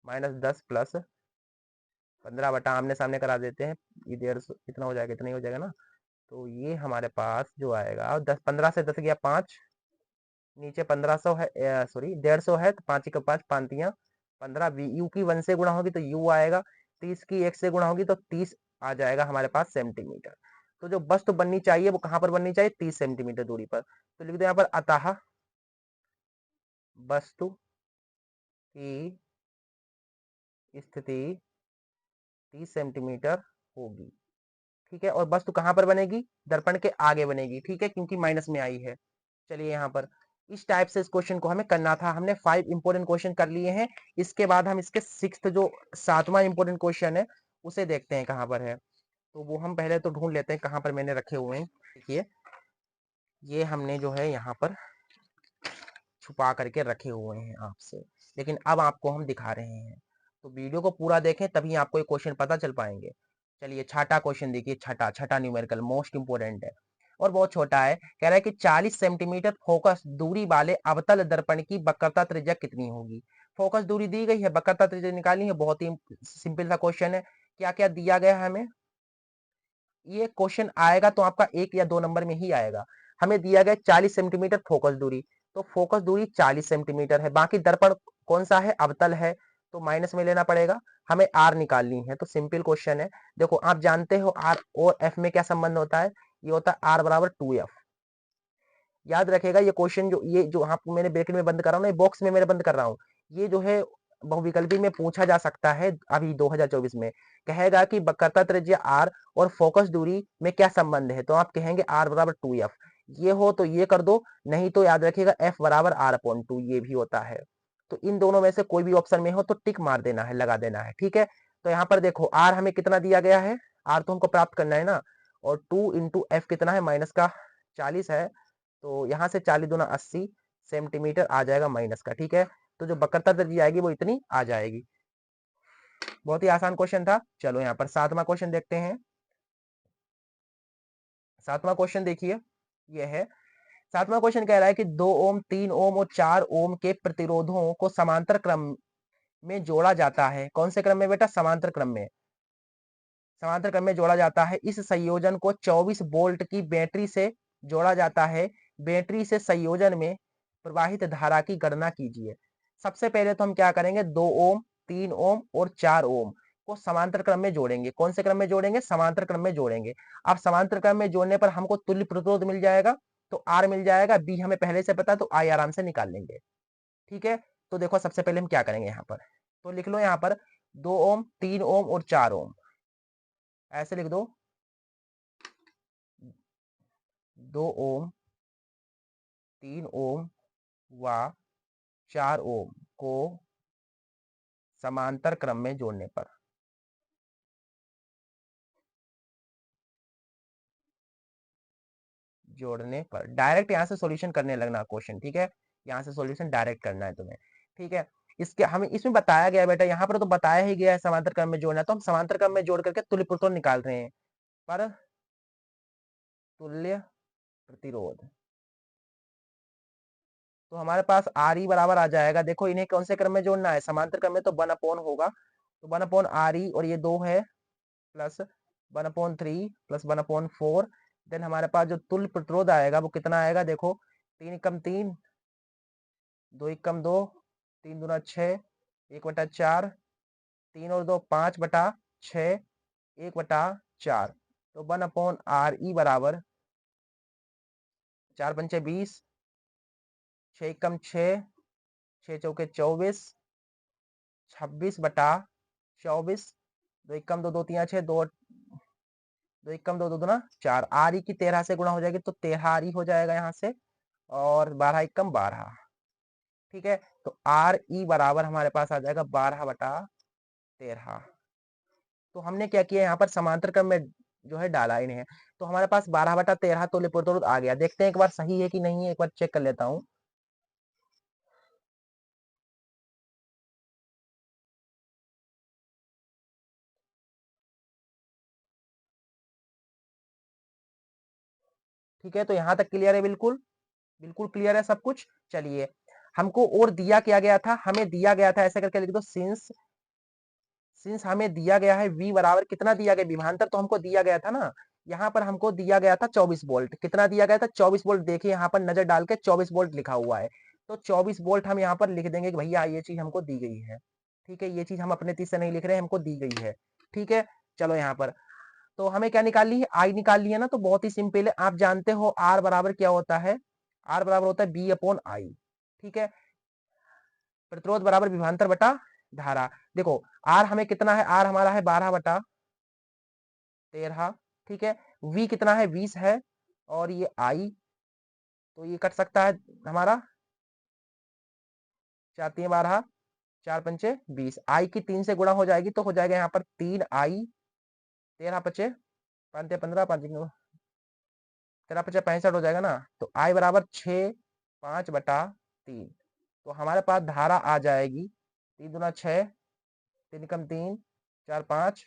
-10 प्लस 15 बटा आमने सामने करा देते हैं, ये 150 कितना हो जाएगा, इतना ही हो जाएगा ना। तो ये हमारे पास जो आएगा 10, 15 से 10 गया 5, नीचे 1500 है, सॉरी 150 है, तो 5 का 5 5 15, यू की 1 से गुणा होगी तो यू आएगा, 30 की 1 से गुणा होगी तो 30 आ जाएगा हमारे पास सेंटीमीटर। तो जो वस्तु बननी चाहिए वो कहां पर बननी चाहिए, 30 सेंटीमीटर दूरी पर। तो लिख दो यहाँ पर अतः वस्तु की स्थिति 30 सेंटीमीटर होगी। ठीक है, और वस्तु कहां पर बनेगी, दर्पण के आगे बनेगी। ठीक है, क्योंकि माइनस में आई है। चलिए यहाँ पर इस टाइप से इस क्वेश्चन को हमें करना था। हमने 5 इंपोर्टेंट क्वेश्चन कर लिए हैं। इसके बाद हम इसके 6th जो 7वां इंपोर्टेंट क्वेश्चन है उसे देखते हैं कहां पर है। तो वो हम पहले तो ढूंढ लेते हैं कहां पर मैंने रखे हुए हैं। देखिए ये हमने जो है यहाँ पर छुपा करके रखे हुए हैं आपसे, लेकिन अब आपको हम दिखा रहे हैं। तो वीडियो को पूरा देखें तभी आपको ये क्वेश्चन पता चल पाएंगे। चलिए छठा क्वेश्चन देखिए, छठा न्यूमेरिकल मोस्ट इंपोर्टेंट है और बहुत छोटा है। कह रहा है कि 40 सेंटीमीटर फोकस दूरी वाले अवतल दर्पण की वक्रता त्रिज्या कितनी होगी। फोकस दूरी दी गई है, वक्रता त्रिज्या निकालनी है। बहुत ही सिंपल सा क्वेश्चन है। क्या क्या दिया गया है हमें, ये क्वेश्चन आएगा तो आपका 1 या 2 नंबर में ही आएगा। हमें दिया गया 40 सेंटीमीटर फोकस दूरी, तो फोकस दूरी 40 सेंटीमीटर है। बाकी दर्पण कौन सा है, अवतल है, तो माइनस में लेना पड़ेगा। हमें आर निकालनी है, तो सिंपल क्वेश्चन है। देखो आप जानते हो आर और एफ में क्या संबंध होता है, ये होता है आर बराबर 2f। याद रखेगा ये क्वेश्चन, ये जो आपको मैंने ब्रैकेट में बंद कर रहा हूँ ना, बॉक्स में मैंने बंद कर रहा हूँ, ये जो है बहुविकल्पी में पूछा जा सकता है। अभी 2024 में कहेगा कि वक्रता त्रिज्या r और फोकस दूरी में क्या संबंध है, तो आप कहेंगे r बराबर 2f। ये हो तो ये कर दो, नहीं तो याद रखिएगा F बराबर R/2 ये भी होता है। तो इन दोनों में से कोई भी ऑप्शन में हो तो टिक मार देना है, लगा देना है, ठीक है। तो यहाँ पर देखो R हमें कितना दिया गया है, R तो हमको प्राप्त करना है ना, और 2 इंटू F कितना है, माइनस का 40 है, तो यहाँ से 40 दूना 80 सेंटीमीटर आ जाएगा माइनस का, ठीक है। तो जो वक्रता दी जाएगी वो इतनी आ जाएगी। बहुत ही आसान क्वेश्चन था। चलो यहाँ पर 7वां क्वेश्चन देखते हैं। 7वां क्वेश्चन देखिए, ये है 7वां क्वेश्चन कह रहा है कि 2 ओम, 3 ओम और 4 ओम के प्रतिरोधों को समांतर क्रम में जोड़ा जाता है। कौन से क्रम में बेटा, समांतर क्रम में। समांतर क्रम में जोड़ा जाता है। इस संयोजन को 24 वोल्ट की बैटरी से जोड़ा जाता है। बैटरी से संयोजन में प्रवाहित धारा की गणना कीजिए। सबसे पहले तो हम क्या करेंगे, 2 ओम, 3 ओम और 4 ओम को समांतर क्रम में जोड़ेंगे। कौन से क्रम में जोड़ेंगे, समांतर क्रम में जोड़ेंगे। अब समांतर क्रम में जोड़ने पर हमको तुल्य प्रतिरोध मिल जाएगा, तो आर मिल जाएगा, बी हमें पहले से पता, तो आई आराम से निकाल लेंगे, ठीक है। तो देखो सबसे पहले हम क्या करेंगे यहाँ पर, तो लिख लो यहाँ पर 2 ओम, 3 ओम और 4 ओम, ऐसे लिख दो। 2 ओम, 3 ओम व 4 ओम को समांतर क्रम में जोड़ने पर, डायरेक्ट यहाँ से सॉल्यूशन करने लगना क्वेश्चन, ठीक है। यहाँ से सॉल्यूशन डायरेक्ट करना है तुम्हें, ठीक है। इसके हमें इसमें बताया गया है बेटा, यहाँ पर तो बताया ही गया है समांतर क्रम में जोड़ना, तो हम समांतर क्रम में जोड़ करके तुल्य प्रतिरोध निकाल रहे हैं। पर तुल्य प्रतिरोध तो हमारे पास आर ई बराबर आ जाएगा। देखो इन्हें कौन से क्रम में जोड़ना है, समांतर क्रम में, तो 1/, होगा, तो 1/RE, और ये 2 है, प्लस 1/3 प्लस 1/4। देन हमारे पास जो तुल्य प्रतिरोध आएगा वो कितना आएगा, देखो 3 एकम 3, 2 एकम 2, 3 दूना 6, 1/4, 3 और 2 5/6, 1/4, तो 1/RE बराबर 4 पंचे 20, 6 एकम 6, 6 चौके 24, 26/24, 2 एकम 2, 2 तिया 6, 2 एकम 2, 2 दूना 4, आर ई की 13 से गुणा हो जाएगी तो 13 आर ई हो जाएगा यहाँ से, और 12 एकम 12, ठीक है। तो आर ई बराबर हमारे पास आ जाएगा 12/13। तो हमने क्या किया, यहाँ पर समांतर क्रम में जो है डाला इन्हें, तो हमारे पास 12/13 तुल्य प्रतिरोध आ गया। देखते हैं एक बार सही है कि नहीं है, एक बार चेक कर लेता हूँ। ठीक है, तो यहाँ तक क्लियर है, बिल्कुल बिल्कुल क्लियर है सब कुछ। चलिए, हमको और दिया क्या गया था, हमें दिया गया था, ऐसे करके लिख दो, सिंस हमें दिया गया है V बराबर कितना दिया गया, विभवांतर तो हमको दिया गया था ना, यहाँ पर हमको दिया गया था 24 वोल्ट। कितना दिया गया था, 24 वोल्ट। देखिए यहाँ पर नजर डाल के 24 वोल्ट लिखा हुआ है, तो 24 वोल्ट हम यहाँ पर लिख देंगे कि भैया ये चीज हमको दी गई है, ठीक है। ये चीज हम अपने तीर से नहीं लिख रहे हैं, हमको दी गई है, ठीक है। चलो यहाँ पर तो हमें क्या निकाल ली है, आई निकाल ली है ना, तो बहुत ही सिंपल है। आप जानते हो आर बराबर क्या होता है, आर बराबर होता है B/I, ठीक है। प्रतिरोध बराबर विभवांतर बटा धारा। देखो आर हमें कितना है, आर हमारा है 12/13, ठीक है। V कितना है, 20 है, और ये I, तो ये कट सकता है हमारा, 4 3 12, 4 पंचे 20, I की 3 से गुणा हो जाएगी तो हो जाएगा यहाँ पर 3I, 13 पचे 5 15, 5 13 पचे 65 हो जाएगा ना, तो I बराबर 6 5/3। तो हमारे पास धारा आ जाएगी 3 दूना 6, 3 एकम 3, 4 5,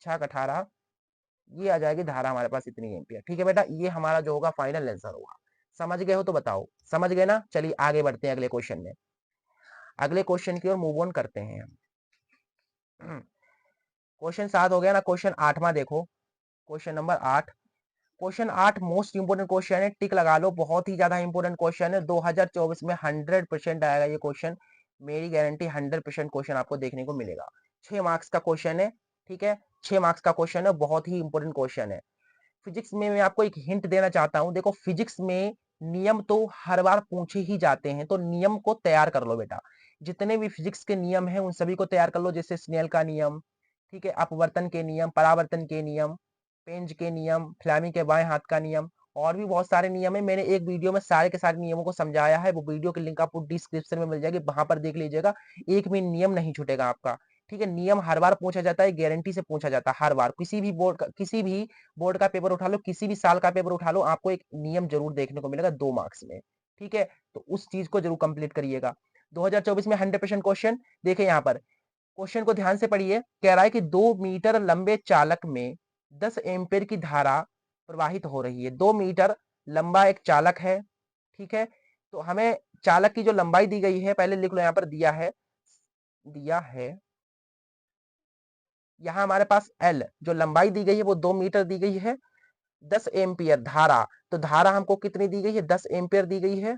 6 18, ये आ जाएगी धारा हमारे पास इतनी एम्पियर, ठीक है बेटा। ये हमारा जो होगा फाइनल आंसर होगा। समझ गए हो तो बताओ, समझ गए ना। चलिए आगे बढ़ते हैं अगले क्वेश्चन में, अगले क्वेश्चन की ओर मूव ऑन करते हैं हम। क्वेश्चन 7 हो गया ना, क्वेश्चन 8वां देखो, question number 8। Question 8 most important question है, टिक लगा लो, बहुत ही ज्यादा इंपोर्टेंट क्वेश्चन है। 2024 में 100% आएगा ये क्वेश्चन, मेरी गारंटी 100% क्वेश्चन आपको देखने को मिलेगा। 6 मार्क्स का क्वेश्चन है, ठीक है, 6 मार्क्स का क्वेश्चन है, बहुत ही इंपोर्टेंट क्वेश्चन है। फिजिक्स में मैं आपको एक हिंट देना चाहता हूं। देखो फिजिक्स में नियम तो हर बार पूछे ही जाते हैं, तो नियम को तैयार कर लो बेटा। जितने भी फिजिक्स के नियम हैं उन सभी को तैयार कर लो, जैसे स्नेल का नियम, ठीक है, अपवर्तन के नियम, परावर्तन के नियम, पेंज के नियम, फ्लेमिंग के बाएं हाथ का नियम, और भी बहुत सारे नियम है, मैंने एक वीडियो में सारे के सारे नियमों को समझाया है, वो वीडियो की लिंक आपको डिस्क्रिप्शन में मिल जाएगी, वहां पर देख लीजिएगा, एक भी नियम नहीं छूटेगा आपका। ठीक है, नियम हर बार पूछा जाता है, गारंटी से पूछा जाता है हर बार, किसी भी बोर्ड का पेपर उठा लो, किसी भी साल का पेपर उठा लो, आपको एक नियम जरूर देखने को मिलेगा 2 मार्क्स में। ठीक है, तो उस चीज को जरूर कंप्लीट करिएगा। 2024 में 100% क्वेश्चन देखिए, यहाँ पर क्वेश्चन को ध्यान से पढ़िए। कह रहा है कि 2 मीटर लंबे चालक में 10 एम्पेयर की धारा प्रवाहित हो रही है। 2 मीटर लंबा एक चालक है। ठीक है, तो हमें चालक की जो लंबाई दी गई है, पहले लिख लो, यहाँ पर दिया है यहाँ हमारे पास एल जो लंबाई दी गई है वो 2 मीटर दी गई है। 10 एम्पियर धारा, तो धारा हमको कितनी दी गई है, 10 एम्पियर दी गई है।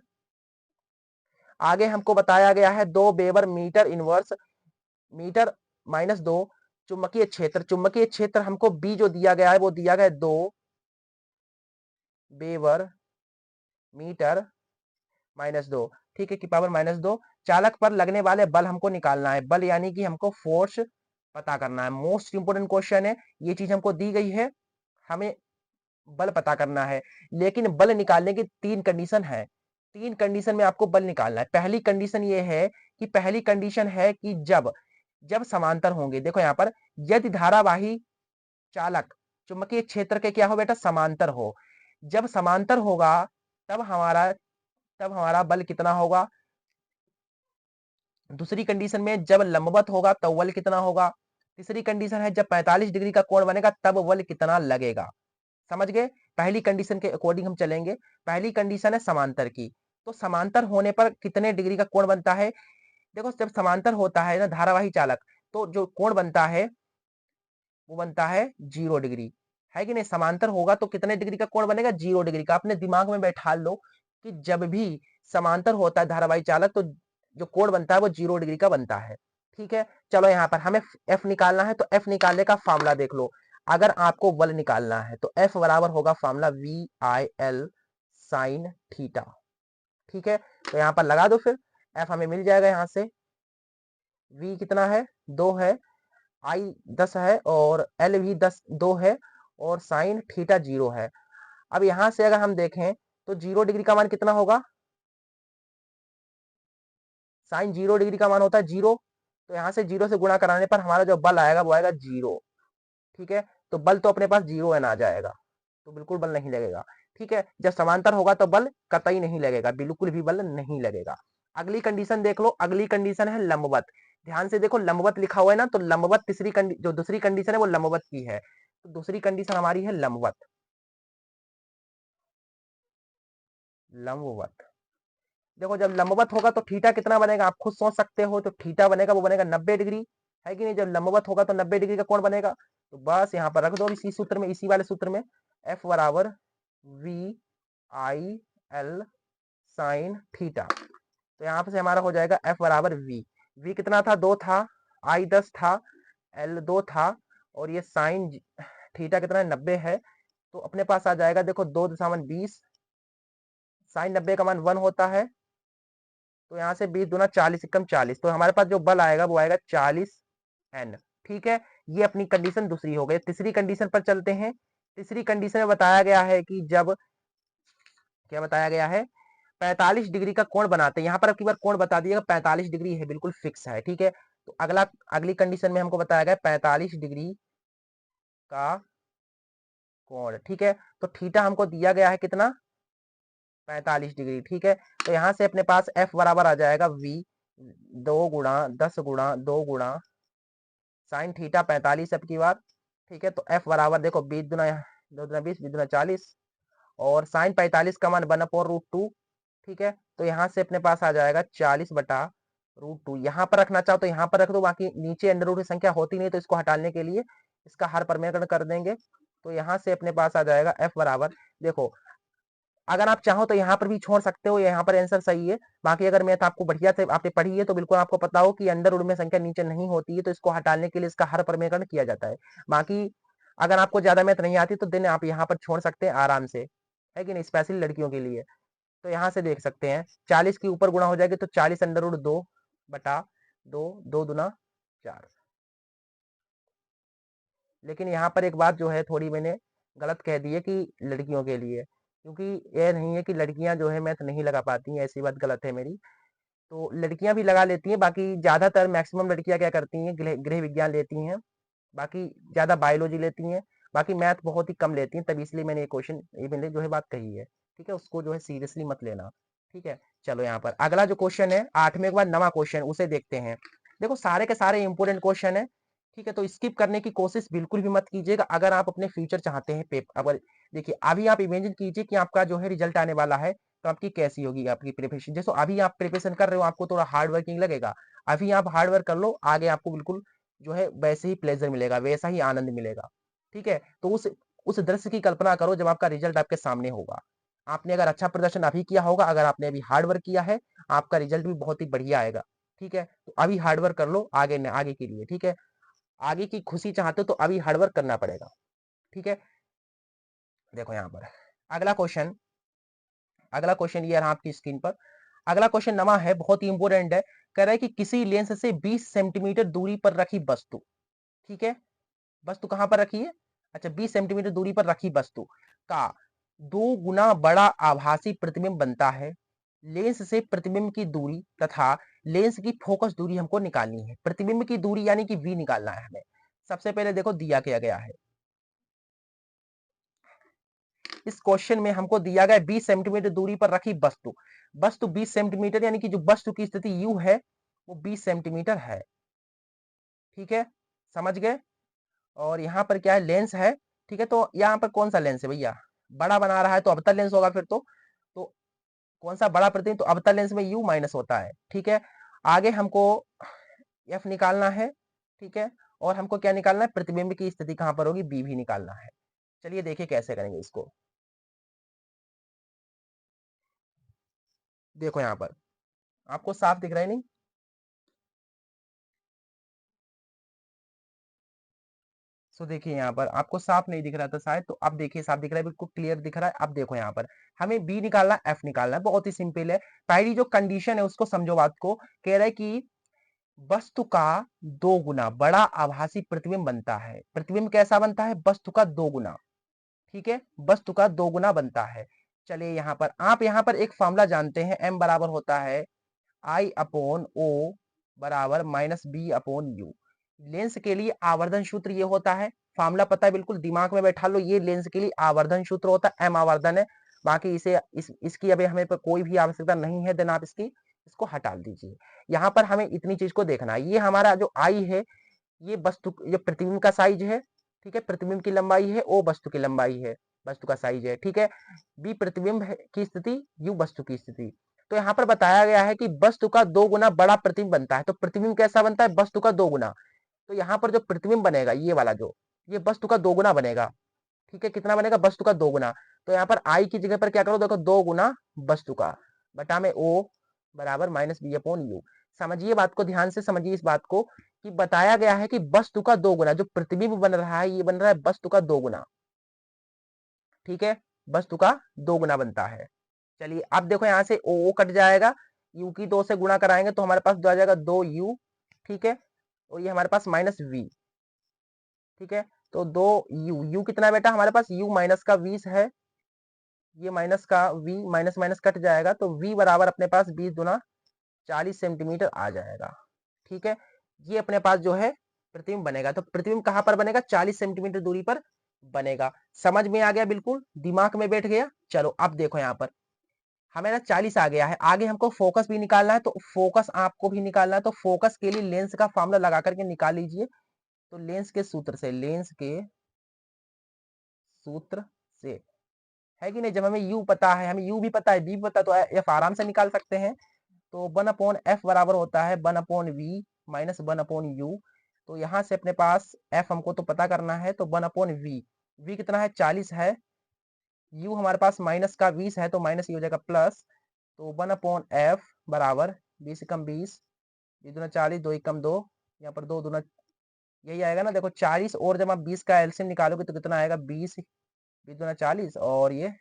आगे हमको बताया गया है 2 वेबर मीटर इनवर्स, मीटर -2 चुंबकीय क्षेत्र हमको बी जो दिया गया है वो दिया गया है 2 वेबर मीटर -2। ठीक है, की पावर -2। चालक पर लगने वाले बल हमको निकालना है, बल यानी कि हमको फोर्स पता करना है। मोस्ट इंपोर्टेंट क्वेश्चन है, ये चीज हमको दी गई है, हमें बल पता करना है। लेकिन बल निकालने की 3 कंडीशन है, 3 कंडीशन में आपको बल निकालना है। पहली कंडीशन ये है कि पहली कंडीशन है कि जब जब समांतर होंगे, देखो यहाँ पर, यदि धारावाही चालक चुंबकीय क्षेत्र के क्या हो बेटा, समांतर हो। जब समांतर होगा तब हमारा बल कितना होगा। दूसरी कंडीशन में जब लंबवत होगा तब बल कितना होगा। तीसरी कंडीशन है जब 45 डिग्री का कोण बनेगा तब बल कितना लगेगा। समझ गए, पहली कंडीशन के अकॉर्डिंग हम चलेंगे। पहली कंडीशन है समांतर की, तो समांतर होने पर कितने डिग्री का कोण बनता है। देखो, जब समांतर होता है ना धारावाही चालक, तो जो कोण बनता है वो बनता है 0 डिग्री, है कि नहीं। समांतर होगा तो कितने डिग्री का कोण बनेगा, 0 डिग्री का। अपने दिमाग में बैठा लो कि जब भी समांतर होता है धारावाही चालक तो जो कोण बनता है वो 0 डिग्री का बनता है। ठीक है, चलो यहाँ पर हमें एफ निकालना है, तो एफ निकालने का फॉर्मूला देख लो। अगर आपको बल निकालना है तो एफ बराबर होगा फॉर्मूला VIL साइन थीटा। ठीक है, तो यहाँ पर लगा दो, फिर एफ हमें मिल जाएगा। यहाँ से V कितना है, 2 है, आई 10 है, और एल भी 2 है, और साइन थीटा 0 है। अब यहां से अगर हम देखें तो 0 डिग्री का मान कितना होगा, साइन 0 डिग्री का मान होता है 0, तो यहां से 0 से गुणा कराने पर हमारा जो बल आएगा वो आएगा 0। ठीक है, तो बल तो अपने पास 0 एन आ जाएगा, तो बिल्कुल बल नहीं लगेगा। ठीक है, जब समांतर होगा तो बल कतई नहीं लगेगा, बिल्कुल भी बल नहीं लगेगा। अगली कंडीशन देख लो, अगली कंडीशन है लंबवत। ध्यान से देखो, लंबवत लिखा हुआ है ना, तो लंबवत जो दूसरी कंडीशन है वो लंबवत की है, तो दूसरी कंडीशन हमारी है लंबवत। लंबवत, देखो जब लंबवत होगा तो थीटा कितना बनेगा, आप खुद सोच सकते हो, तो थीटा बनेगा वो बनेगा 90 डिग्री, है कि नहीं। जब लंबवत होगा तो 90 डिग्री का कोण बनेगा, तो बस यहाँ पर रख दो इसी सूत्र में, इसी वाले सूत्र में, एफ बराबर VIL साइन थीटा। तो यहाँ से हमारा हो जाएगा एफ बराबर V कितना था, 2 था, आई 10 था, एल 2 था, और ये साइन थीटा कितना है, 90 है। तो अपने पास आ जाएगा, देखो 2 × 20, साइन 90 का मान 1 होता है, तो यहाँ से 20 दूना 40 एकम 40, तो हमारे पास जो बल आएगा वो आएगा 40 N। ठीक है, ये अपनी कंडीशन दूसरी हो गई। तीसरी कंडीशन पर चलते हैं। तीसरी कंडीशन में बताया गया है कि जब, क्या बताया गया है, 45 डिग्री का कोण बनाते हैं। यहाँ पर अब की बार कोण बता दिएगा, 45 डिग्री है, बिल्कुल फिक्स है। ठीक है, तो अगली कंडीशन में हमको बताया गया 45 डिग्री का कोण। ठीक है, तो थीटा हमको दिया गया है कितना, 45 डिग्री। ठीक है, तो यहाँ से अपने पास एफ बराबर आ जाएगा V 2 × 10 × 2 × साइन थीटा 45 अब की बार। ठीक है, तो एफ बराबर देखो 20 दूना 2 दूना 20, 20 दूना 40, और साइन 45 का मान 1/√2। ठीक है, तो यहाँ से अपने पास आ जाएगा 40/√2। यहाँ पर रखना चाहो तो यहाँ पर रख दो, बाकी नीचे अंडर रूट की संख्या होती नहीं, तो इसको हटाने के लिए इसका हर परिमेयकरण कर देंगे। तो यहाँ से अपने पास आ जाएगा एफ बराबर, देखो अगर आप चाहो तो यहाँ पर भी छोड़ सकते हो, यहाँ पर आंसर सही है। बाकी अगर मैथ आपको बढ़िया से आपने पढ़ी है तो बिल्कुल आपको पता हो कि अंडर रूट में संख्या नीचे नहीं होती है, तो इसको हटाने के लिए इसका हर परिमेयकरण किया जाता है। बाकी अगर आपको ज्यादा मैथ नहीं आती तो दिन आप यहाँ पर छोड़ सकते हैं आराम से, है कि नहीं, स्पेशली लड़कियों के लिए। तो यहाँ से देख सकते हैं 40 के ऊपर गुणा हो जाएगी तो 40√2/2, 2 दूना 4। लेकिन यहाँ पर एक बात जो है थोड़ी मैंने गलत कह दी है कि लड़कियों के लिए, क्योंकि ये नहीं है कि लड़कियां जो है मैथ नहीं लगा पाती हैं, ऐसी बात गलत है मेरी। तो लड़कियां भी लगा लेती हैं, बाकी ज्यादातर मैक्सिमम लड़कियां क्या करती हैं, गृह विज्ञान लेती हैं, बाकी ज्यादा बायोलॉजी लेती हैं, बाकी मैथ बहुत ही कम लेती हैं, तब इसलिए मैंने ये क्वेश्चन ये मैंने जो है बात कही है। ठीक है, उसको जो है सीरियसली मत लेना। ठीक है, चलो यहाँ पर अगला जो क्वेश्चन है 8वें के बाद नवा क्वेश्चन, उसे देखते हैं। देखो सारे के सारे इंपोर्टेंट क्वेश्चन है। ठीक है, तो स्किप करने की कोशिश बिल्कुल भी मत कीजिएगा अगर आप अपने फ्यूचर चाहते हैं पेपर। अगर देखिए अभी आप इमेजिन कीजिए कि आपका जो है रिजल्ट आने वाला है, तो आपकी कैसी होगी आपकी प्रिपरेशन। जैसे अभी आप प्रिपरेशन कर रहे हो, आपको थोड़ा हार्ड वर्किंग लगेगा, अभी आप हार्ड वर्क कर लो, आगे आपको बिल्कुल जो है वैसे ही प्लेजर मिलेगा, वैसा ही आनंद मिलेगा। ठीक है, तो उस दृश्य की कल्पना करो जब आपका रिजल्ट आपके सामने होगा। आपने अगर अच्छा प्रदर्शन अभी किया होगा, अगर आपने अभी हार्ड वर्क किया है, आपका रिजल्ट भी बहुत ही बढ़िया आएगा। ठीक है, तो अभी हार्ड वर्क कर लो आगे आगे के लिए। ठीक है, आगे की खुशी चाहते हो तो अभी हार्ड वर्क करना पड़ेगा। ठीक है, देखो यहाँ पर अगला क्वेश्चन ये रहा आपकी स्क्रीन पर। अगला क्वेश्चन नमा है, बहुत ही इंपोर्टेंट है। कह रहा है कि किसी लेंस से 20 सेंटीमीटर दूरी पर रखी वस्तु, ठीक है, वस्तु कहां पर रखी है, अच्छा 20 सेंटीमीटर दूरी पर रखी वस्तु का 2 गुना बड़ा आभासी प्रतिबिंब बनता है। लेंस से प्रतिबिंब की दूरी तथा लेंस की फोकस दूरी हमको निकालनी है। प्रतिबिंब की दूरी यानी कि v निकालना है हमें। सबसे पहले देखो दिया क्या गया है, इस क्वेश्चन में हमको दिया गया 20 सेंटीमीटर दूरी पर रखी वस्तु। वस्तु 20 सेंटीमीटर यानी कि जो वस्तु की स्थिति u है वो 20 सेंटीमीटर है। ठीक है, समझ गए। और यहाँ पर क्या है, लेंस है। ठीक है, तो यहाँ पर कौन सा लेंस है भैया, बड़ा बना रहा है तो अवतल लेंस होगा फिर तो कौन सा बड़ा प्रतिबिंब, तो अवतल लेंस में u माइनस होता है। ठीक है, आगे हमको f निकालना है। ठीक है, और हमको क्या निकालना है, प्रतिबिंब की स्थिति कहां पर होगी, b भी निकालना है। चलिए देखिए कैसे करेंगे इसको। देखो यहाँ पर आपको साफ दिख रहा है नहीं, सो देखिए यहाँ पर आपको साफ नहीं दिख रहा था शायद, तो अब देखिए साफ दिख रहा है, बिल्कुल क्लियर दिख रहा है। अब देखो यहाँ पर हमें बी निकालना, एफ निकालना है, बहुत ही सिंपल है। पहली जो कंडीशन है उसको समझो बात को। कह रहा है कि वस्तु का 2 गुना बड़ा आभासी प्रतिबिंब बनता है। प्रतिबिंब कैसा बनता है, वस्तु का 2 गुना। ठीक है, वस्तु का 2 गुना बनता है। चलिए यहाँ पर आप यहाँ पर एक फॉर्मूला जानते हैं, m बराबर होता है I अपॉन ओ बराबर minus V upon U. Lens के लिए आवर्धन सूत्र ये होता है, फार्मूला पता है, बिल्कुल दिमाग में बैठा लो। ये लेंस के लिए आवर्धन सूत्र होता है, एम आवर्धन है। बाकी इसकी अभी हमें पर कोई भी आवश्यकता नहीं है, देन आप इसको हटा दीजिए। यहाँ पर हमें इतनी चीज को देखना है, ये हमारा जो आई है ये वस्तु, ये प्रतिबिंब का साइज है। ठीक है, प्रतिबिंब की लंबाई है, ओ वस्तु की लंबाई है, वस्तु का साइज है। ठीक है, बी प्रतिबिंब की स्थिति, यू वस्तु की स्थिति। तो यहाँ पर बताया गया है कि वस्तु का 2 गुना बड़ा प्रतिबिंब बनता है। तो प्रतिबिंब कैसा बनता है, वस्तु का 2 गुना। तो यहाँ पर जो प्रतिबिंब बनेगा ये वाला जो, ये वस्तु का 2 गुना बनेगा। ठीक है, कितना बनेगा, वस्तु का 2 गुना। तो यहाँ पर आई की जगह पर क्या करो, देखो 2 गुना वस्तु का बटा में ओ बराबर माइनस बी अपॉन यू। समझिए बात को, ध्यान से समझिए इस बात को, कि बताया गया है कि वस्तु का 2 गुना, जो प्रतिबिंब बन रहा है ये बन रहा है वस्तु का 2 गुना। ठीक है, वस्तु का 2 गुना बनता है। चलिए अब देखो यहाँ से ओ कट जाएगा, यू की 2 से गुणा कराएंगे तो हमारे पास जो आ जाएगा 2u। ठीक है, और ये हमारे पास माइनस v। ठीक है, तो 2u कितना है बेटा, हमारे पास u माइनस का 20 है, ये माइनस का v, माइनस माइनस कट जाएगा तो v बराबर अपने पास 20 गुना 40 सेंटीमीटर आ जाएगा। ठीक है, ये अपने पास जो है प्रतिबिंब बनेगा। तो प्रतिबिंब कहां पर बनेगा, 40 सेंटीमीटर दूरी पर बनेगा। समझ में आ गया, बिल्कुल दिमाग में बैठ गया। चलो अब देखो यहाँ पर हमें ना 40 आ गया है, आगे हमको फोकस भी निकालना है, तो फोकस आपको भी निकालना है। तो फोकस के लिए लेंस का फॉर्मूला लगा करके निकाल लीजिए। तो लेंस के सूत्र से, लेंस के सूत्र से, है कि नहीं, जब हमें u पता है, हमें u भी पता है, v भी पता है, तो f आराम से निकाल सकते हैं। तो 1/f बराबर होता है 1/v माइनस 1/u। तो यहाँ से अपने पास f हमको तो पता करना है, तो 1/v, v कितना है 40 है, u हमारे पास माइनस का 20 है, तो माइनस ये हो जाएगा प्लस। तो 1/f बराबर 20 कम 20, 20 दूना 40, 2 कम 2, यहाँ पर 2 दूना यही आएगा ना। देखो 40 और जब आप 20 का एलसीएम निकालोगे तो कितना आएगा, 20, 20 दूना 40, और ये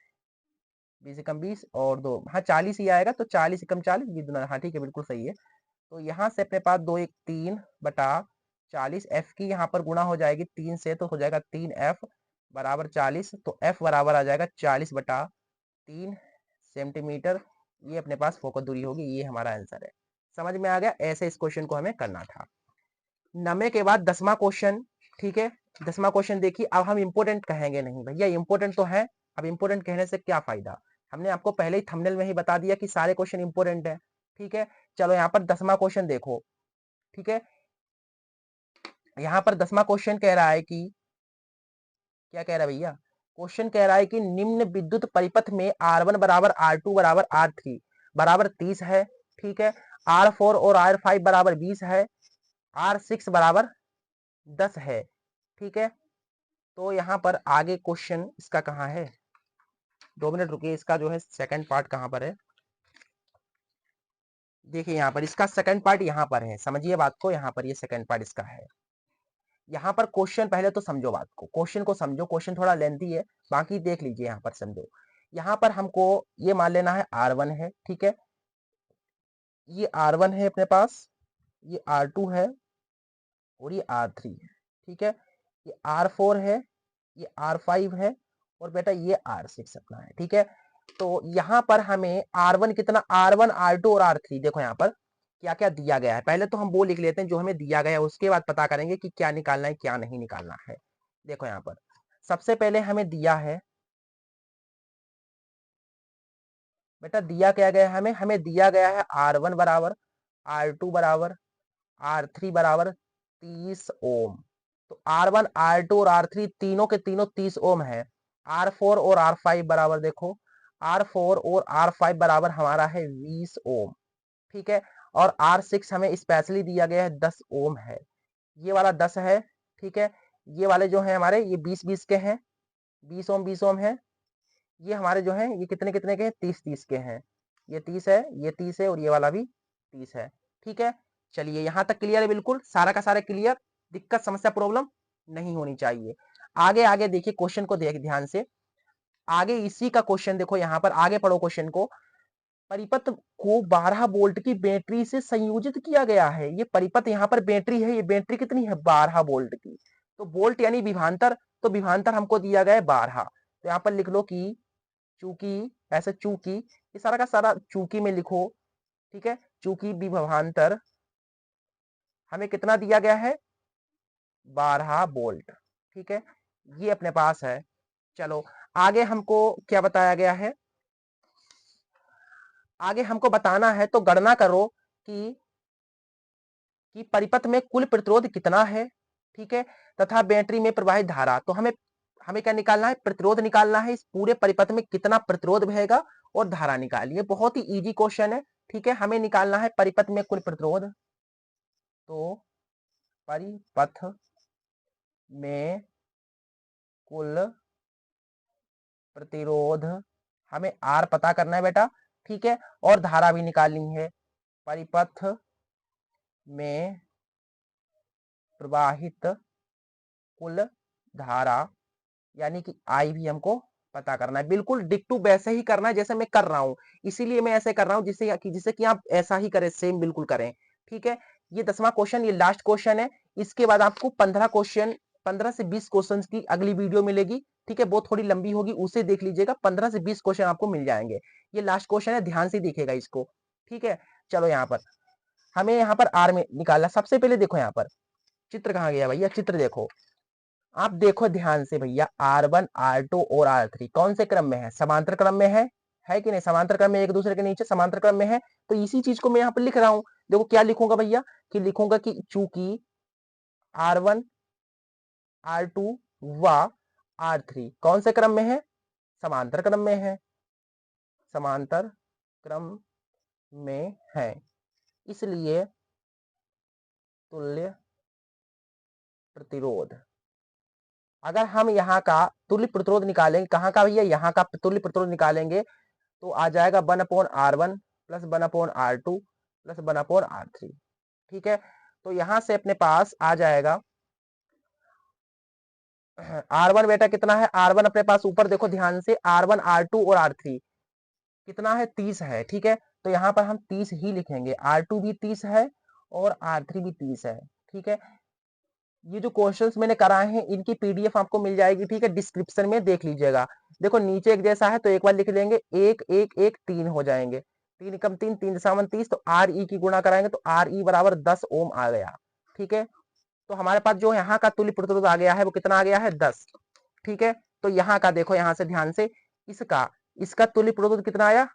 20 कम 20 और 2, हाँ 40 ही आएगा। तो 40 कम 40, 20 दूना, हाँ ठीक है बिल्कुल सही है। तो यहाँ से अपने पास 2 1 3 बटा 40, एफ की यहाँ पर गुणा हो जाएगी 3 से, तो हो जाएगा 3f बराबर 40। तो f बराबर आ जाएगा 40 बटा 3 सेंटीमीटर, ये अपने पास फोकस दूरी होगी, ये हमारा आंसर है। समझ में आ गया? ऐसे इस क्वेश्चन को हमें करना था। 9वें के बाद 10वां क्वेश्चन, ठीक है। 10वां क्वेश्चन देखिए, अब हम इंपोर्टेंट कहेंगे नहीं भैया, इंपोर्टेंट तो है, अब इंपोर्टेंट कहने से क्या फायदा, हमने आपको पहले ही थंबनेल में ही बता दिया कि सारे क्वेश्चन इंपोर्टेंट है, ठीक है। चलो यहाँ पर 10वां क्वेश्चन देखो, ठीक है। यहाँ पर 10वां क्वेश्चन कह रहा है कि, क्या कह रहा है भैया, क्वेश्चन कह रहा है कि निम्न विद्युत परिपथ में R1 बराबर R2 बराबर R3 बराबर 30 है, ठीक है। R4 और R5 बराबर 20 है, R6 बराबर 10 है, ठीक है। तो यहाँ पर आगे क्वेश्चन इसका कहाँ है, 2 मिनट रुकिए, इसका जो है सेकंड पार्ट कहाँ पर है, देखिए यहाँ पर इसका सेकंड पार्ट यहाँ पर है, समझिए बात को, यहाँ पर ये सेकंड पार्ट इसका है। यहाँ पर क्वेश्चन पहले तो समझो बात को, क्वेश्चन को समझो, क्वेश्चन थोड़ा लेंथी है, बाकी देख लीजिए, यहाँ पर समझो। यहाँ पर हमको ये मान लेना है R1 है, ठीक है, ये R1 है अपने पास, ये R2 है और ये R3 है, ठीक है। ये R4 है, ये R5 है और बेटा ये R6 अपना है, ठीक है। तो यहाँ पर हमें R1 कितना, R1 R2 और R3, देखो यहाँ पर क्या क्या दिया गया है, पहले तो हम वो लिख लेते हैं जो हमें दिया गया है, उसके बाद पता करेंगे कि क्या निकालना है क्या नहीं निकालना है। देखो यहाँ पर सबसे पहले हमें दिया है, बेटा दिया क्या गया है हमें दिया गया है R1 बराबर, R2 बराबर, R3 बराबर 30 ओम। तो R1 R2 और R3 तीनों के तीनों 30 ओम है। R4 और R5 बराबर, देखो R4 और R5 बराबर हमारा है 20 ओम, ठीक है। और R6 हमें स्पेशली दिया गया है 10 ओम है, ये वाला 10 है, ठीक है। ये वाले जो है हमारे ये 20-20 के हैं, 20 ओम है। ये हमारे जो है ये कितने कितने के हैं, 30-30 के हैं, ये 30 है, ये 30 है और ये वाला भी 30 है, ठीक है। चलिए यहाँ तक क्लियर है, बिल्कुल सारा का सारा क्लियर, दिक्कत समस्या प्रॉब्लम नहीं होनी चाहिए। आगे आगे देखिए क्वेश्चन को देख ध्यान से, आगे इसी का क्वेश्चन देखो, यहाँ पर आगे पढ़ो क्वेश्चन को। परिपथ को 12 वोल्ट की बैटरी से संयोजित किया गया है, ये परिपथ यहाँ पर बैटरी है, ये बैटरी कितनी है 12 वोल्ट की, तो वोल्ट यानी विभवांतर, तो विभवांतर हमको दिया गया है 12, तो यहाँ पर लिख लो कि चूंकि, ऐसे चूंकि, ये सारा का सारा चूंकि में लिखो, ठीक है। चूंकि विभवांतर हमें कितना दिया गया है 12 वोल्ट, ठीक है, ये अपने पास है। चलो आगे हमको क्या बताया गया है, आगे हमको बताना है, तो गणना करो कि परिपथ में कुल प्रतिरोध कितना है, ठीक है, तथा बैटरी में प्रवाहित धारा। तो हमें हमें क्या निकालना है, प्रतिरोध निकालना है, इस पूरे परिपथ में कितना प्रतिरोध बहेगा और धारा निकालिए, बहुत ही इजी क्वेश्चन है, ठीक है। हमें निकालना है परिपथ में कुल प्रतिरोध, तो परिपथ में कुल प्रतिरोध, हमें R पता करना है बेटा, ठीक है, और धारा भी निकालनी है। परिपथ में प्रवाहित कुल धारा यानी कि I भी हमको पता करना है, बिल्कुल डिट्टू वैसे ही करना है जैसे मैं कर रहा हूं, इसीलिए मैं ऐसे कर रहा हूं जिससे कि आप ऐसा ही करें, सेम बिल्कुल करें, ठीक है। ये 10वां क्वेश्चन, ये लास्ट क्वेश्चन है, इसके बाद आपको 15 क्वेश्चन, 15 से 20 क्वेश्चन की अगली वीडियो मिलेगी, ठीक है, वो थोड़ी लंबी होगी, उसे देख लीजिएगा, 15 से 20 क्वेश्चन आपको मिल जाएंगे। ये लास्ट क्वेश्चन है, ध्यान से देखिएगा इसको, ठीक है। चलो यहाँ पर हमें यहाँ पर R में निकालना, सबसे पहले देखो यहाँ पर चित्र कहाँ गया भैया, चित्र देखो, आप देखो ध्यान से भैया, R1 R2 और R3 कौन से क्रम में है, समांतर क्रम में है कि नहीं, समांतर क्रम में, एक दूसरे के नीचे समांतर क्रम में है, तो इसी चीज को मैं यहाँ पर लिख रहा हूं। देखो क्या लिखूंगा भैया, कि लिखूंगा कि चूंकि R1 R2 व R3 कौन से क्रम में है, समांतर क्रम में है, समांतर क्रम में है, इसलिए तुल्य प्रतिरोध, अगर हम यहाँ का तुल्य प्रतिरोध निकालेंगे, कहाँ का भैया, यहाँ का तुल्य प्रतिरोध निकालेंगे, तो आ जाएगा 1/R1 plus 1/R2 plus 1/R3, ठीक है। तो यहां से अपने पास आ जाएगा R1 बेटा कितना है, R1 अपने पास ऊपर देखो ध्यान से, R1 R2 और R3 कितना है 30 है, ठीक है। तो यहाँ पर हम 30 ही लिखेंगे, R2 भी 30 है और R3 भी 30 है, ठीक है। ये जो क्वेश्चंस मैंने कराए हैं इनकी PDF आपको मिल जाएगी, ठीक है, डिस्क्रिप्शन में देख लीजिएगा। देखो नीचे एक जैसा है तो एक बार लिख लेंगे, एक एक एक 3 हो जाएंगे, 3 एकम 3, 3 दशामलव 30, तो आर ई की गुणा कराएंगे तो आर ई बराबर 10 ओम आ गया। ठीक है, तो हमारे पास जो यहाँ का तुल्य प्रतिरोध आ गया है वो कितना आ गया है 10। ठीक है, तो यहाँ का देखो, यहाँ से ध्यान से, इसका इसका तुल्य प्रतिरोध कितना आया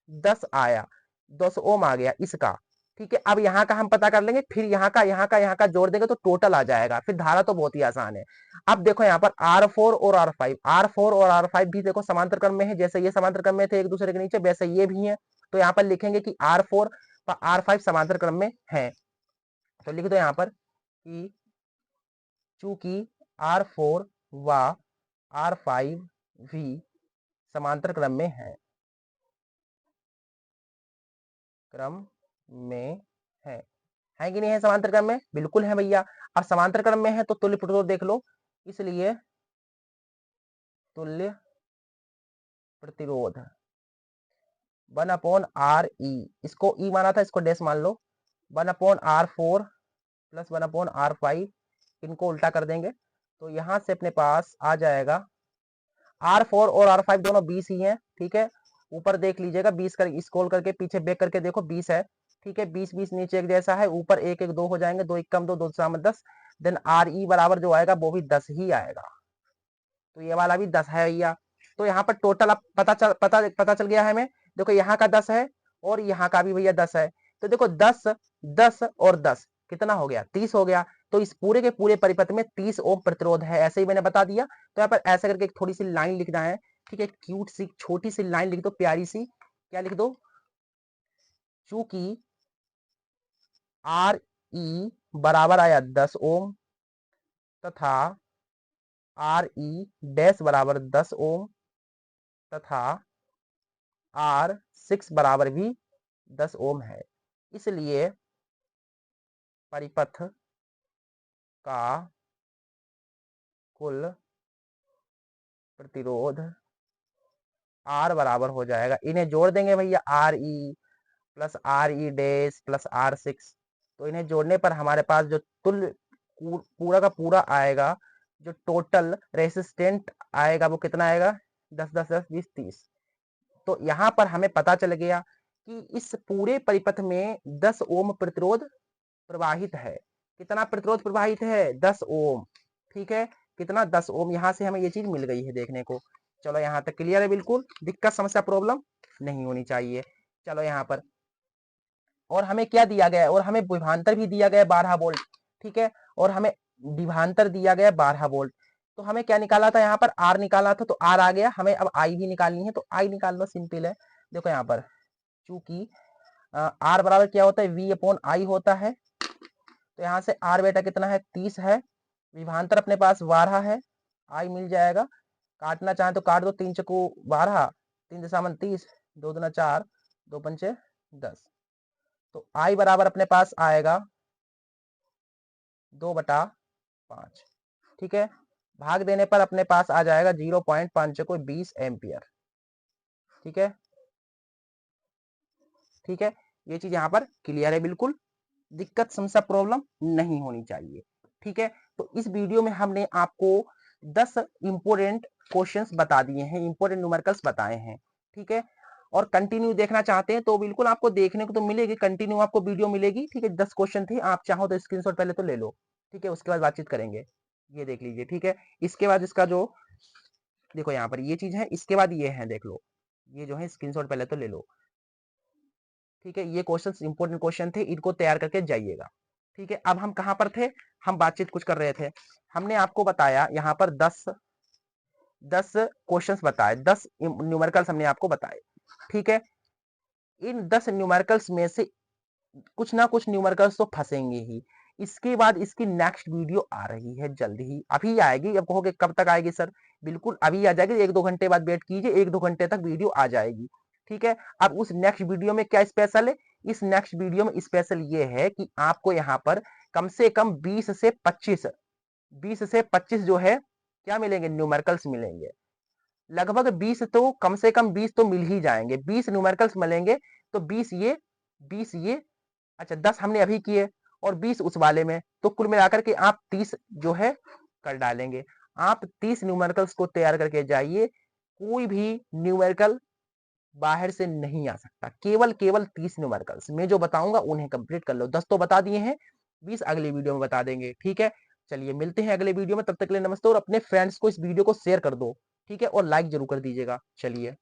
10 आया, 10 ओम आ गया इसका। ठीक है, अब यहाँ का हम पता कर लेंगे, फिर यहाँ का जोड़ देंगे तो टोटल आ जाएगा, फिर धारा तो बहुत ही आसान है। अब देखो यहाँ पर R4 और R5, R4 और R5 भी देखो समांतर क्रम में है, जैसे ये समांतर क्रम में थे एक दूसरे के नीचे, वैसे ये भी है। तो यहाँ पर लिखेंगे कि R4 और R5 समांतर क्रम में है, तो लिख दो यहाँ पर कि चूंकि R4 व R5 भी समांतर क्रम में है, क्रम में है कि नहीं है समांतर क्रम में? बिल्कुल है भैया। अब समांतर क्रम में है तो तुल्य प्रतिरोध देख लो, इसलिए तुल्य प्रतिरोध 1/RE, इसको E माना था, इसको डैश मान लो, 1/R4 प्लस 1/R5, इनको उल्टा कर देंगे तो यहां से अपने पास आ जाएगा, R4 और R5 दोनों 20 ही हैं। ठीक है, ऊपर देख लीजिएगा, 20 कर स्क्रॉल करके पीछे बैक करके देखो 20 है। ठीक है, 20 20 नीचे एक जैसा है, ऊपर एक एक 2 हो जाएंगे, 2 एक कम 2, 2 दशामलव 10, देन आर ई बराबर जो आएगा वो भी 10 ही आएगा, तो ये वाला भी 10 है भैया। तो यहाँ पर टोटल अब पता चल गया है हमें। देखो यहाँ का 10 है और यहाँ का भी भैया 10 है, तो देखो 10 10 और 10 कितना हो गया 30 हो गया। तो इस पूरे के पूरे परिपथ में 30 ओम प्रतिरोध है, ऐसे ही मैंने बता दिया। तो यहाँ पर ऐसे करके एक थोड़ी सी लाइन लिखना है। ठीक है, क्यूट सी छोटी सी लाइन लिख दो, प्यारी सी, क्या लिख दो, चूंकि आर ई बराबर आया 10 ओम तथा आर ई डैश बराबर 10 ओम तथा आर 6 बराबर भी 10 ओम है, इसलिए परिपथ का कुल प्रतिरोध आर बराबर हो जाएगा, इन्हें जोड़ देंगे भैया, R E plus R E dash plus R6, तो इन्हें जोड़ने पर हमारे पास जो तुल्य पूरा का पूरा आएगा, जो टोटल रेसिस्टेंट आएगा वो कितना आएगा 10 10 10 20 30। तो यहाँ पर हमें पता चल गया कि इस पूरे परिपथ में 10 ओम प्रतिरोध प्रवाहित है। कितना प्रतिरोध प्रवाहित है 10 ओम। ठीक है, कितना 10 ओम, यहाँ से हमें ये चीज मिल गई है देखने को। चलो यहाँ तक क्लियर है, बिल्कुल दिक्कत समस्या प्रॉब्लम नहीं होनी चाहिए। चलो यहाँ पर और हमें क्या दिया गया है, और हमें विभवांतर भी दिया गया है 12 वोल्ट। ठीक है, और हमें विभवांतर दिया गया 12 वोल्ट। तो हमें क्या निकाला था, यहाँ पर आर निकाला था, तो आर आ गया, हमें अब आई भी निकालनी है, तो आई निकाल लो, सिंपल है। देखो यहाँ पर चूंकि आर बराबर क्या होता है V/I होता है, तो यहाँ से आर बेटा कितना है 30 है, विभवांतर अपने पास 12 है, आई मिल जाएगा, काटना चाहे तो काट दो, 3 चकू 12, 3 दशामलव 30, 2 दूना 4, 2 पंचे 10, तो आई बराबर अपने पास आएगा 2/5। ठीक है, भाग देने पर अपने पास आ जाएगा 0.5 को 20 एम्पियर। ठीक है, ठीक है, ये चीज यहाँ पर क्लियर है, बिल्कुल दिक्कत समस्या प्रॉब्लम नहीं होनी चाहिए। ठीक है, तो इस वीडियो में हमने आपको 10 इंपोर्टेंट क्वेश्चंस बता दिए हैं, इंपोर्टेंट न्यूमेरिकल्स बताए हैं। ठीक है, और कंटिन्यू देखना चाहते हैं तो बिल्कुल आपको देखने को तो मिलेगी, कंटिन्यू आपको वीडियो मिलेगी। ठीक है, 10 क्वेश्चन थे, आप चाहो तो स्क्रीनशॉट पहले तो ले लो। ठीक है, उसके बाद बातचीत करेंगे, ये देख लीजिए। ठीक है, इसके बाद इसका जो देखो यहाँ पर ये चीज है, इसके बाद ये है, देख लो, ये जो है स्क्रीनशॉट पहले तो ले लो। ठीक है, ये क्वेश्चंस इंपोर्टेंट क्वेश्चन थे, इनको तैयार करके जाइएगा। ठीक है, अब हम कहां पर थे, हम बातचीत कुछ कर रहे थे, हमने आपको बताया यहाँ पर 10 क्वेश्चंस बताए, 10 न्यूमेरिकल्स हमने आपको बताए। ठीक है, इन 10 न्यूमेरिकल्स में से कुछ ना कुछ न्यूमेरिकल्स तो फंसेंगे ही। इसके बाद इसकी नेक्स्ट वीडियो आ रही है जल्दी ही, अभी आएगी। अब कहोगे कब तक आएगी सर, बिल्कुल अभी आ जाएगी, 1-2 घंटे बाद वेट कीजिए, 1-2 घंटे तक वीडियो आ जाएगी। ठीक है, अब उस नेक्स्ट वीडियो में क्या स्पेशल है, इस नेक्स्ट वीडियो में स्पेशल ये है कि आपको यहाँ पर कम से कम 20 से 25 जो है क्या मिलेंगे, न्यूमेरिकल्स मिलेंगे। लगभग 20 तो कम से कम 20 तो मिल ही जाएंगे, 20 न्यूमेरिकल्स मिलेंगे। तो 20 ये अच्छा 10 हमने अभी किए और 20 उस वाले में, तो कुल मिलाकर के आप 30 जो है कर डालेंगे। आप 30 न्यूमेरिकल्स को तैयार करके जाइए, कोई भी न्यूमेरिकल बाहर से नहीं आ सकता। केवल 30 न्यूमेरिकल्स मैं जो बताऊंगा उन्हें कंप्लीट कर लो। 10 तो बता दिए हैं, 20 अगले वीडियो में बता देंगे। ठीक है, चलिए मिलते हैं अगले वीडियो में, तब तक के लिए नमस्ते। और अपने फ्रेंड्स को इस वीडियो को शेयर कर दो, ठीक है, और लाइक जरूर कर दीजिएगा। चलिए।